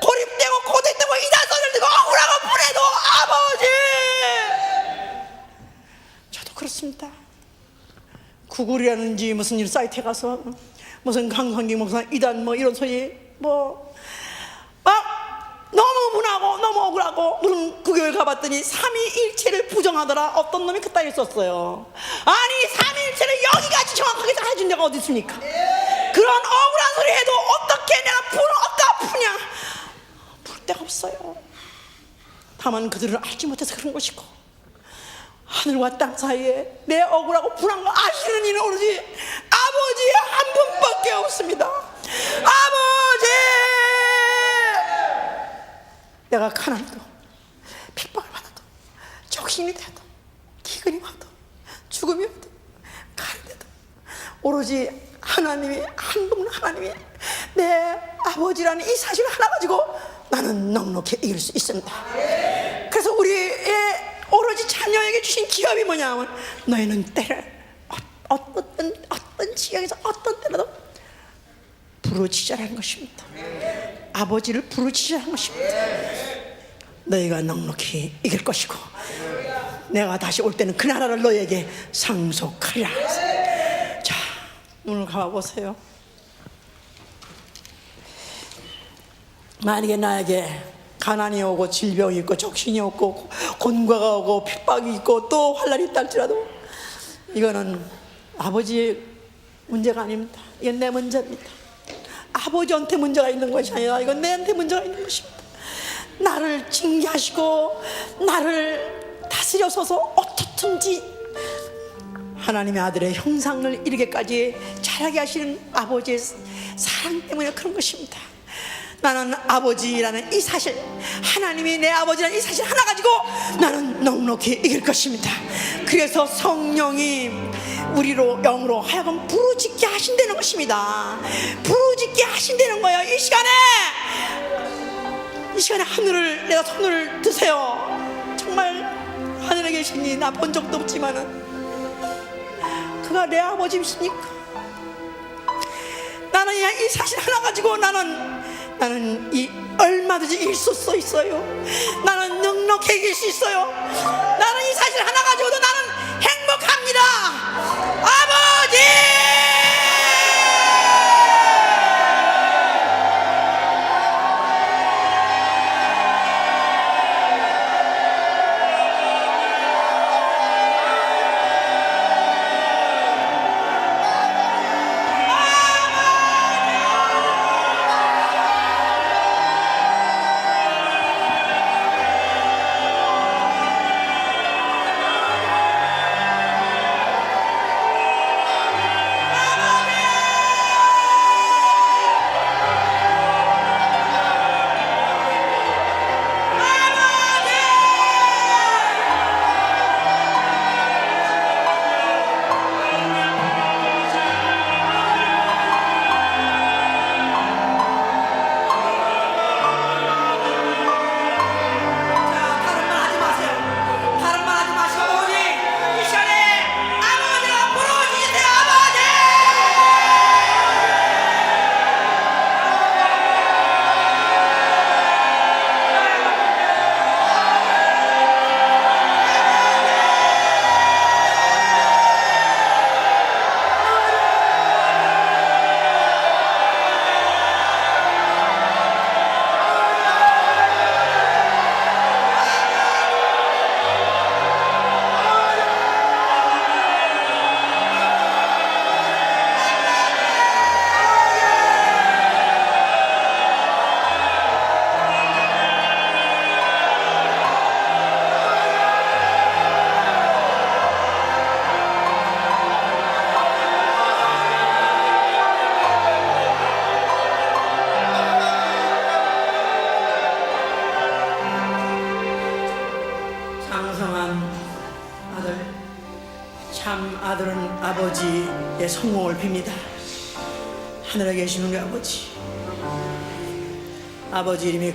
S1: 고립되고 고대되고 이단선을 들고 억울하고 분해도 아버지! 저도 그렇습니다. 구글이라는지 무슨 일 사이트에 가서 무슨 강성기 목사 이단 뭐 이런 소리 뭐 너무 분하고 너무 억울하고 무슨 그 교회 가봤더니 삼위일체를 부정하더라. 어떤 놈이 그따위 썼어요. 아니 삼위일체를 여기까지 정확하게 다 해준 데가 어디 있습니까? 그런 억울한 소리 해도 어떻게 내가 어디가 아프냐, 부를 데가 없어요. 다만 그들은 알지 못해서 그런 것이고, 하늘과 땅 사이에 내 억울하고 분한 거 아시는 이는 오로지 아버지 한 분밖에 없습니다. 아버지! 내가 가난해도 핍박을 받아도 적신이 돼도 기근이 와도 죽음이 와도 가는데도 오로지 하나님이 한 분 하나님이 내 아버지라는 이 사실을 하나 가지고 나는 넉넉히 이길 수 있습니다. 그래서 우리의 오로지 자녀에게 주신 기업이 뭐냐면 너희는 때를 어떤 지역에서 어떤 때라도 부르짖으라는 것입니다. 아버지를 부르짖으라는 것입니다. 너희가 넉넉히 이길 것이고 내가 다시 올 때는 그 나라를 너희에게 상속하리라. 자, 오늘 가보세요. 만약에 나에게 가난이 오고 질병이 있고 적신이 오고 곤과가 오고 핍박이 있고 또 환난이 있다 할지라도 이거는 아버지의 문제가 아닙니다. 이건 내 문제입니다. 아버지한테 문제가 있는 것이 아니라 이건 내한테 문제가 있는 것입니다. 나를 징계하시고 나를 다스려서서 어떻든지 하나님의 아들의 형상을 이르게까지 자라게 하시는 아버지의 사랑 때문에 그런 것입니다. 나는 아버지라는 이 사실, 하나님이 내 아버지라는 이 사실 하나 가지고 나는 넉넉히 이길 것입니다. 그래서 성령이 우리로 영으로 하여금 부르짖게 하신다는 것입니다. 부르짖게 하신다는 거예요. 이 시간에 하늘을 내가 손을 드세요. 정말 하늘에 계시니 나 본 적도 없지만은 그가 내 아버지이십니까? 나는 이 사실 하나 가지고 나는 이 얼마든지 이길 수 있어요. 나는 넉넉히 이길 수 있어요. 나는 이 사실 하나 가지고도 나는 행복합니다. 아버지! 참 아들은 아버지의 성공을 빕니다. 하늘에 계시는 우리 아버지 이름이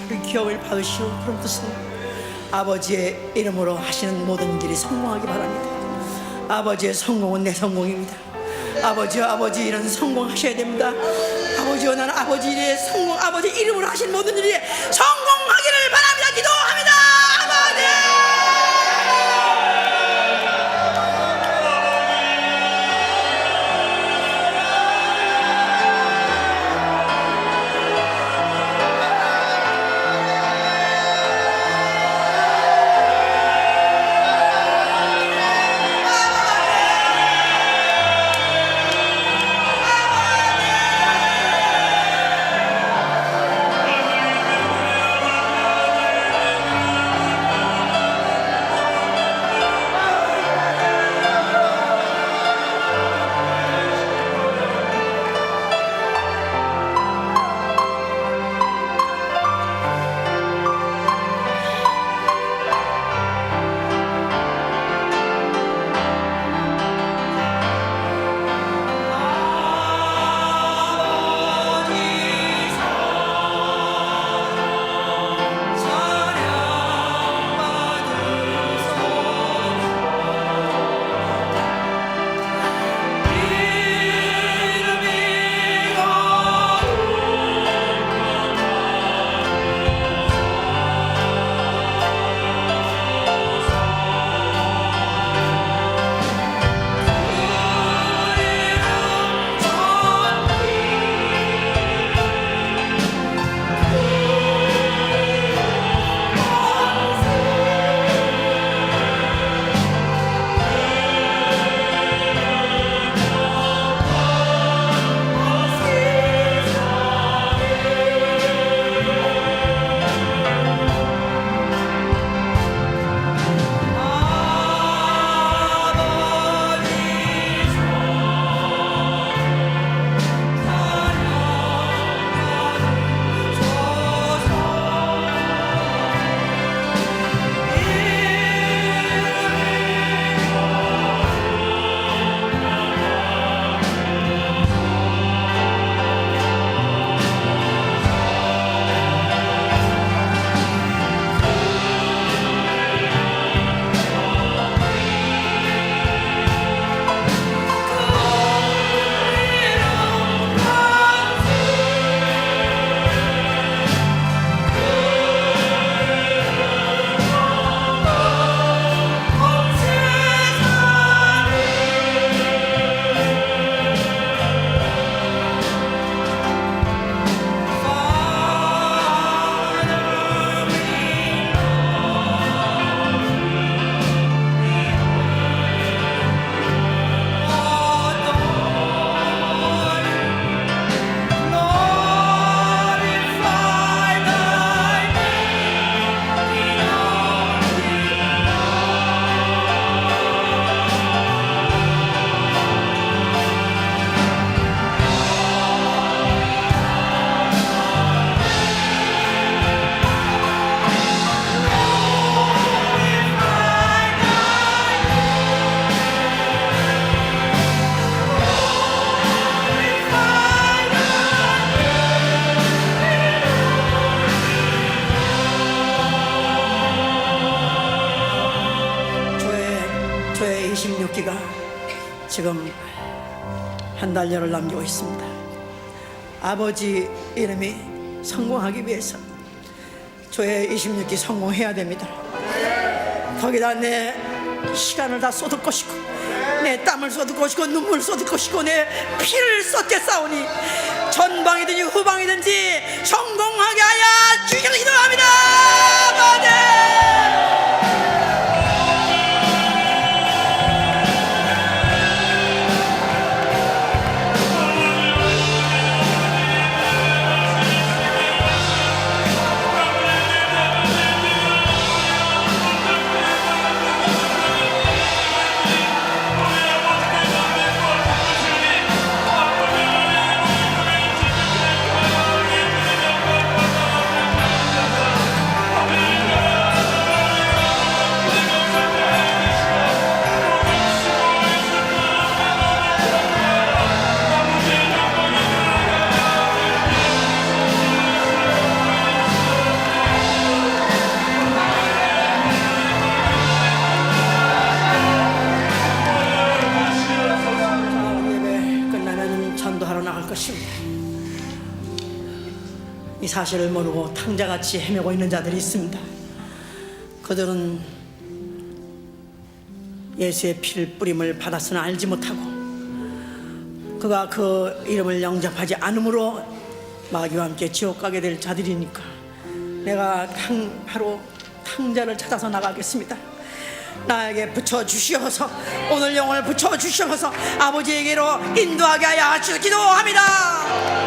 S1: 큰 기업을 받으시오. 그런 뜻은 아버지의 이름으로 하시는 모든 길이 성공하기 바랍니다. 아버지의 성공은 내 성공입니다. 아버지 이런 성공하셔야 됩니다. 아버지여, 나는 아버지 일의 성공, 아버지 이름으로 하신 모든 일이 성공하기를 바랍니다. 기도합니다. 아버지. 저의 26기가 지금 한 달여를 남기고 있습니다. 아버지 이름이 성공하기 위해서 저의 26기 성공해야 됩니다. 거기다 내 시간을 다 쏟을 것이고 내 땀을 쏟을 것이고 눈물을 쏟을 것이고 내 피를 쏟겠사오니 전방이든지 후방이든지 성공하게 하여 주시옵소서. 기도합니다. 아버지. 이 사실을 모르고 탕자같이 헤매고 있는 자들이 있습니다. 그들은 예수의 피를 뿌림을 받았으나 알지 못하고 그가 그 이름을 영접하지 않으므로 마귀와 함께 지옥 가게 될 자들이니까 내가 바로 탕자를 찾아서 나가겠습니다. 나에게 붙여주시어서 오늘 영혼을 붙여주시어서 아버지에게로 인도하게 하여 주시기도 합니다.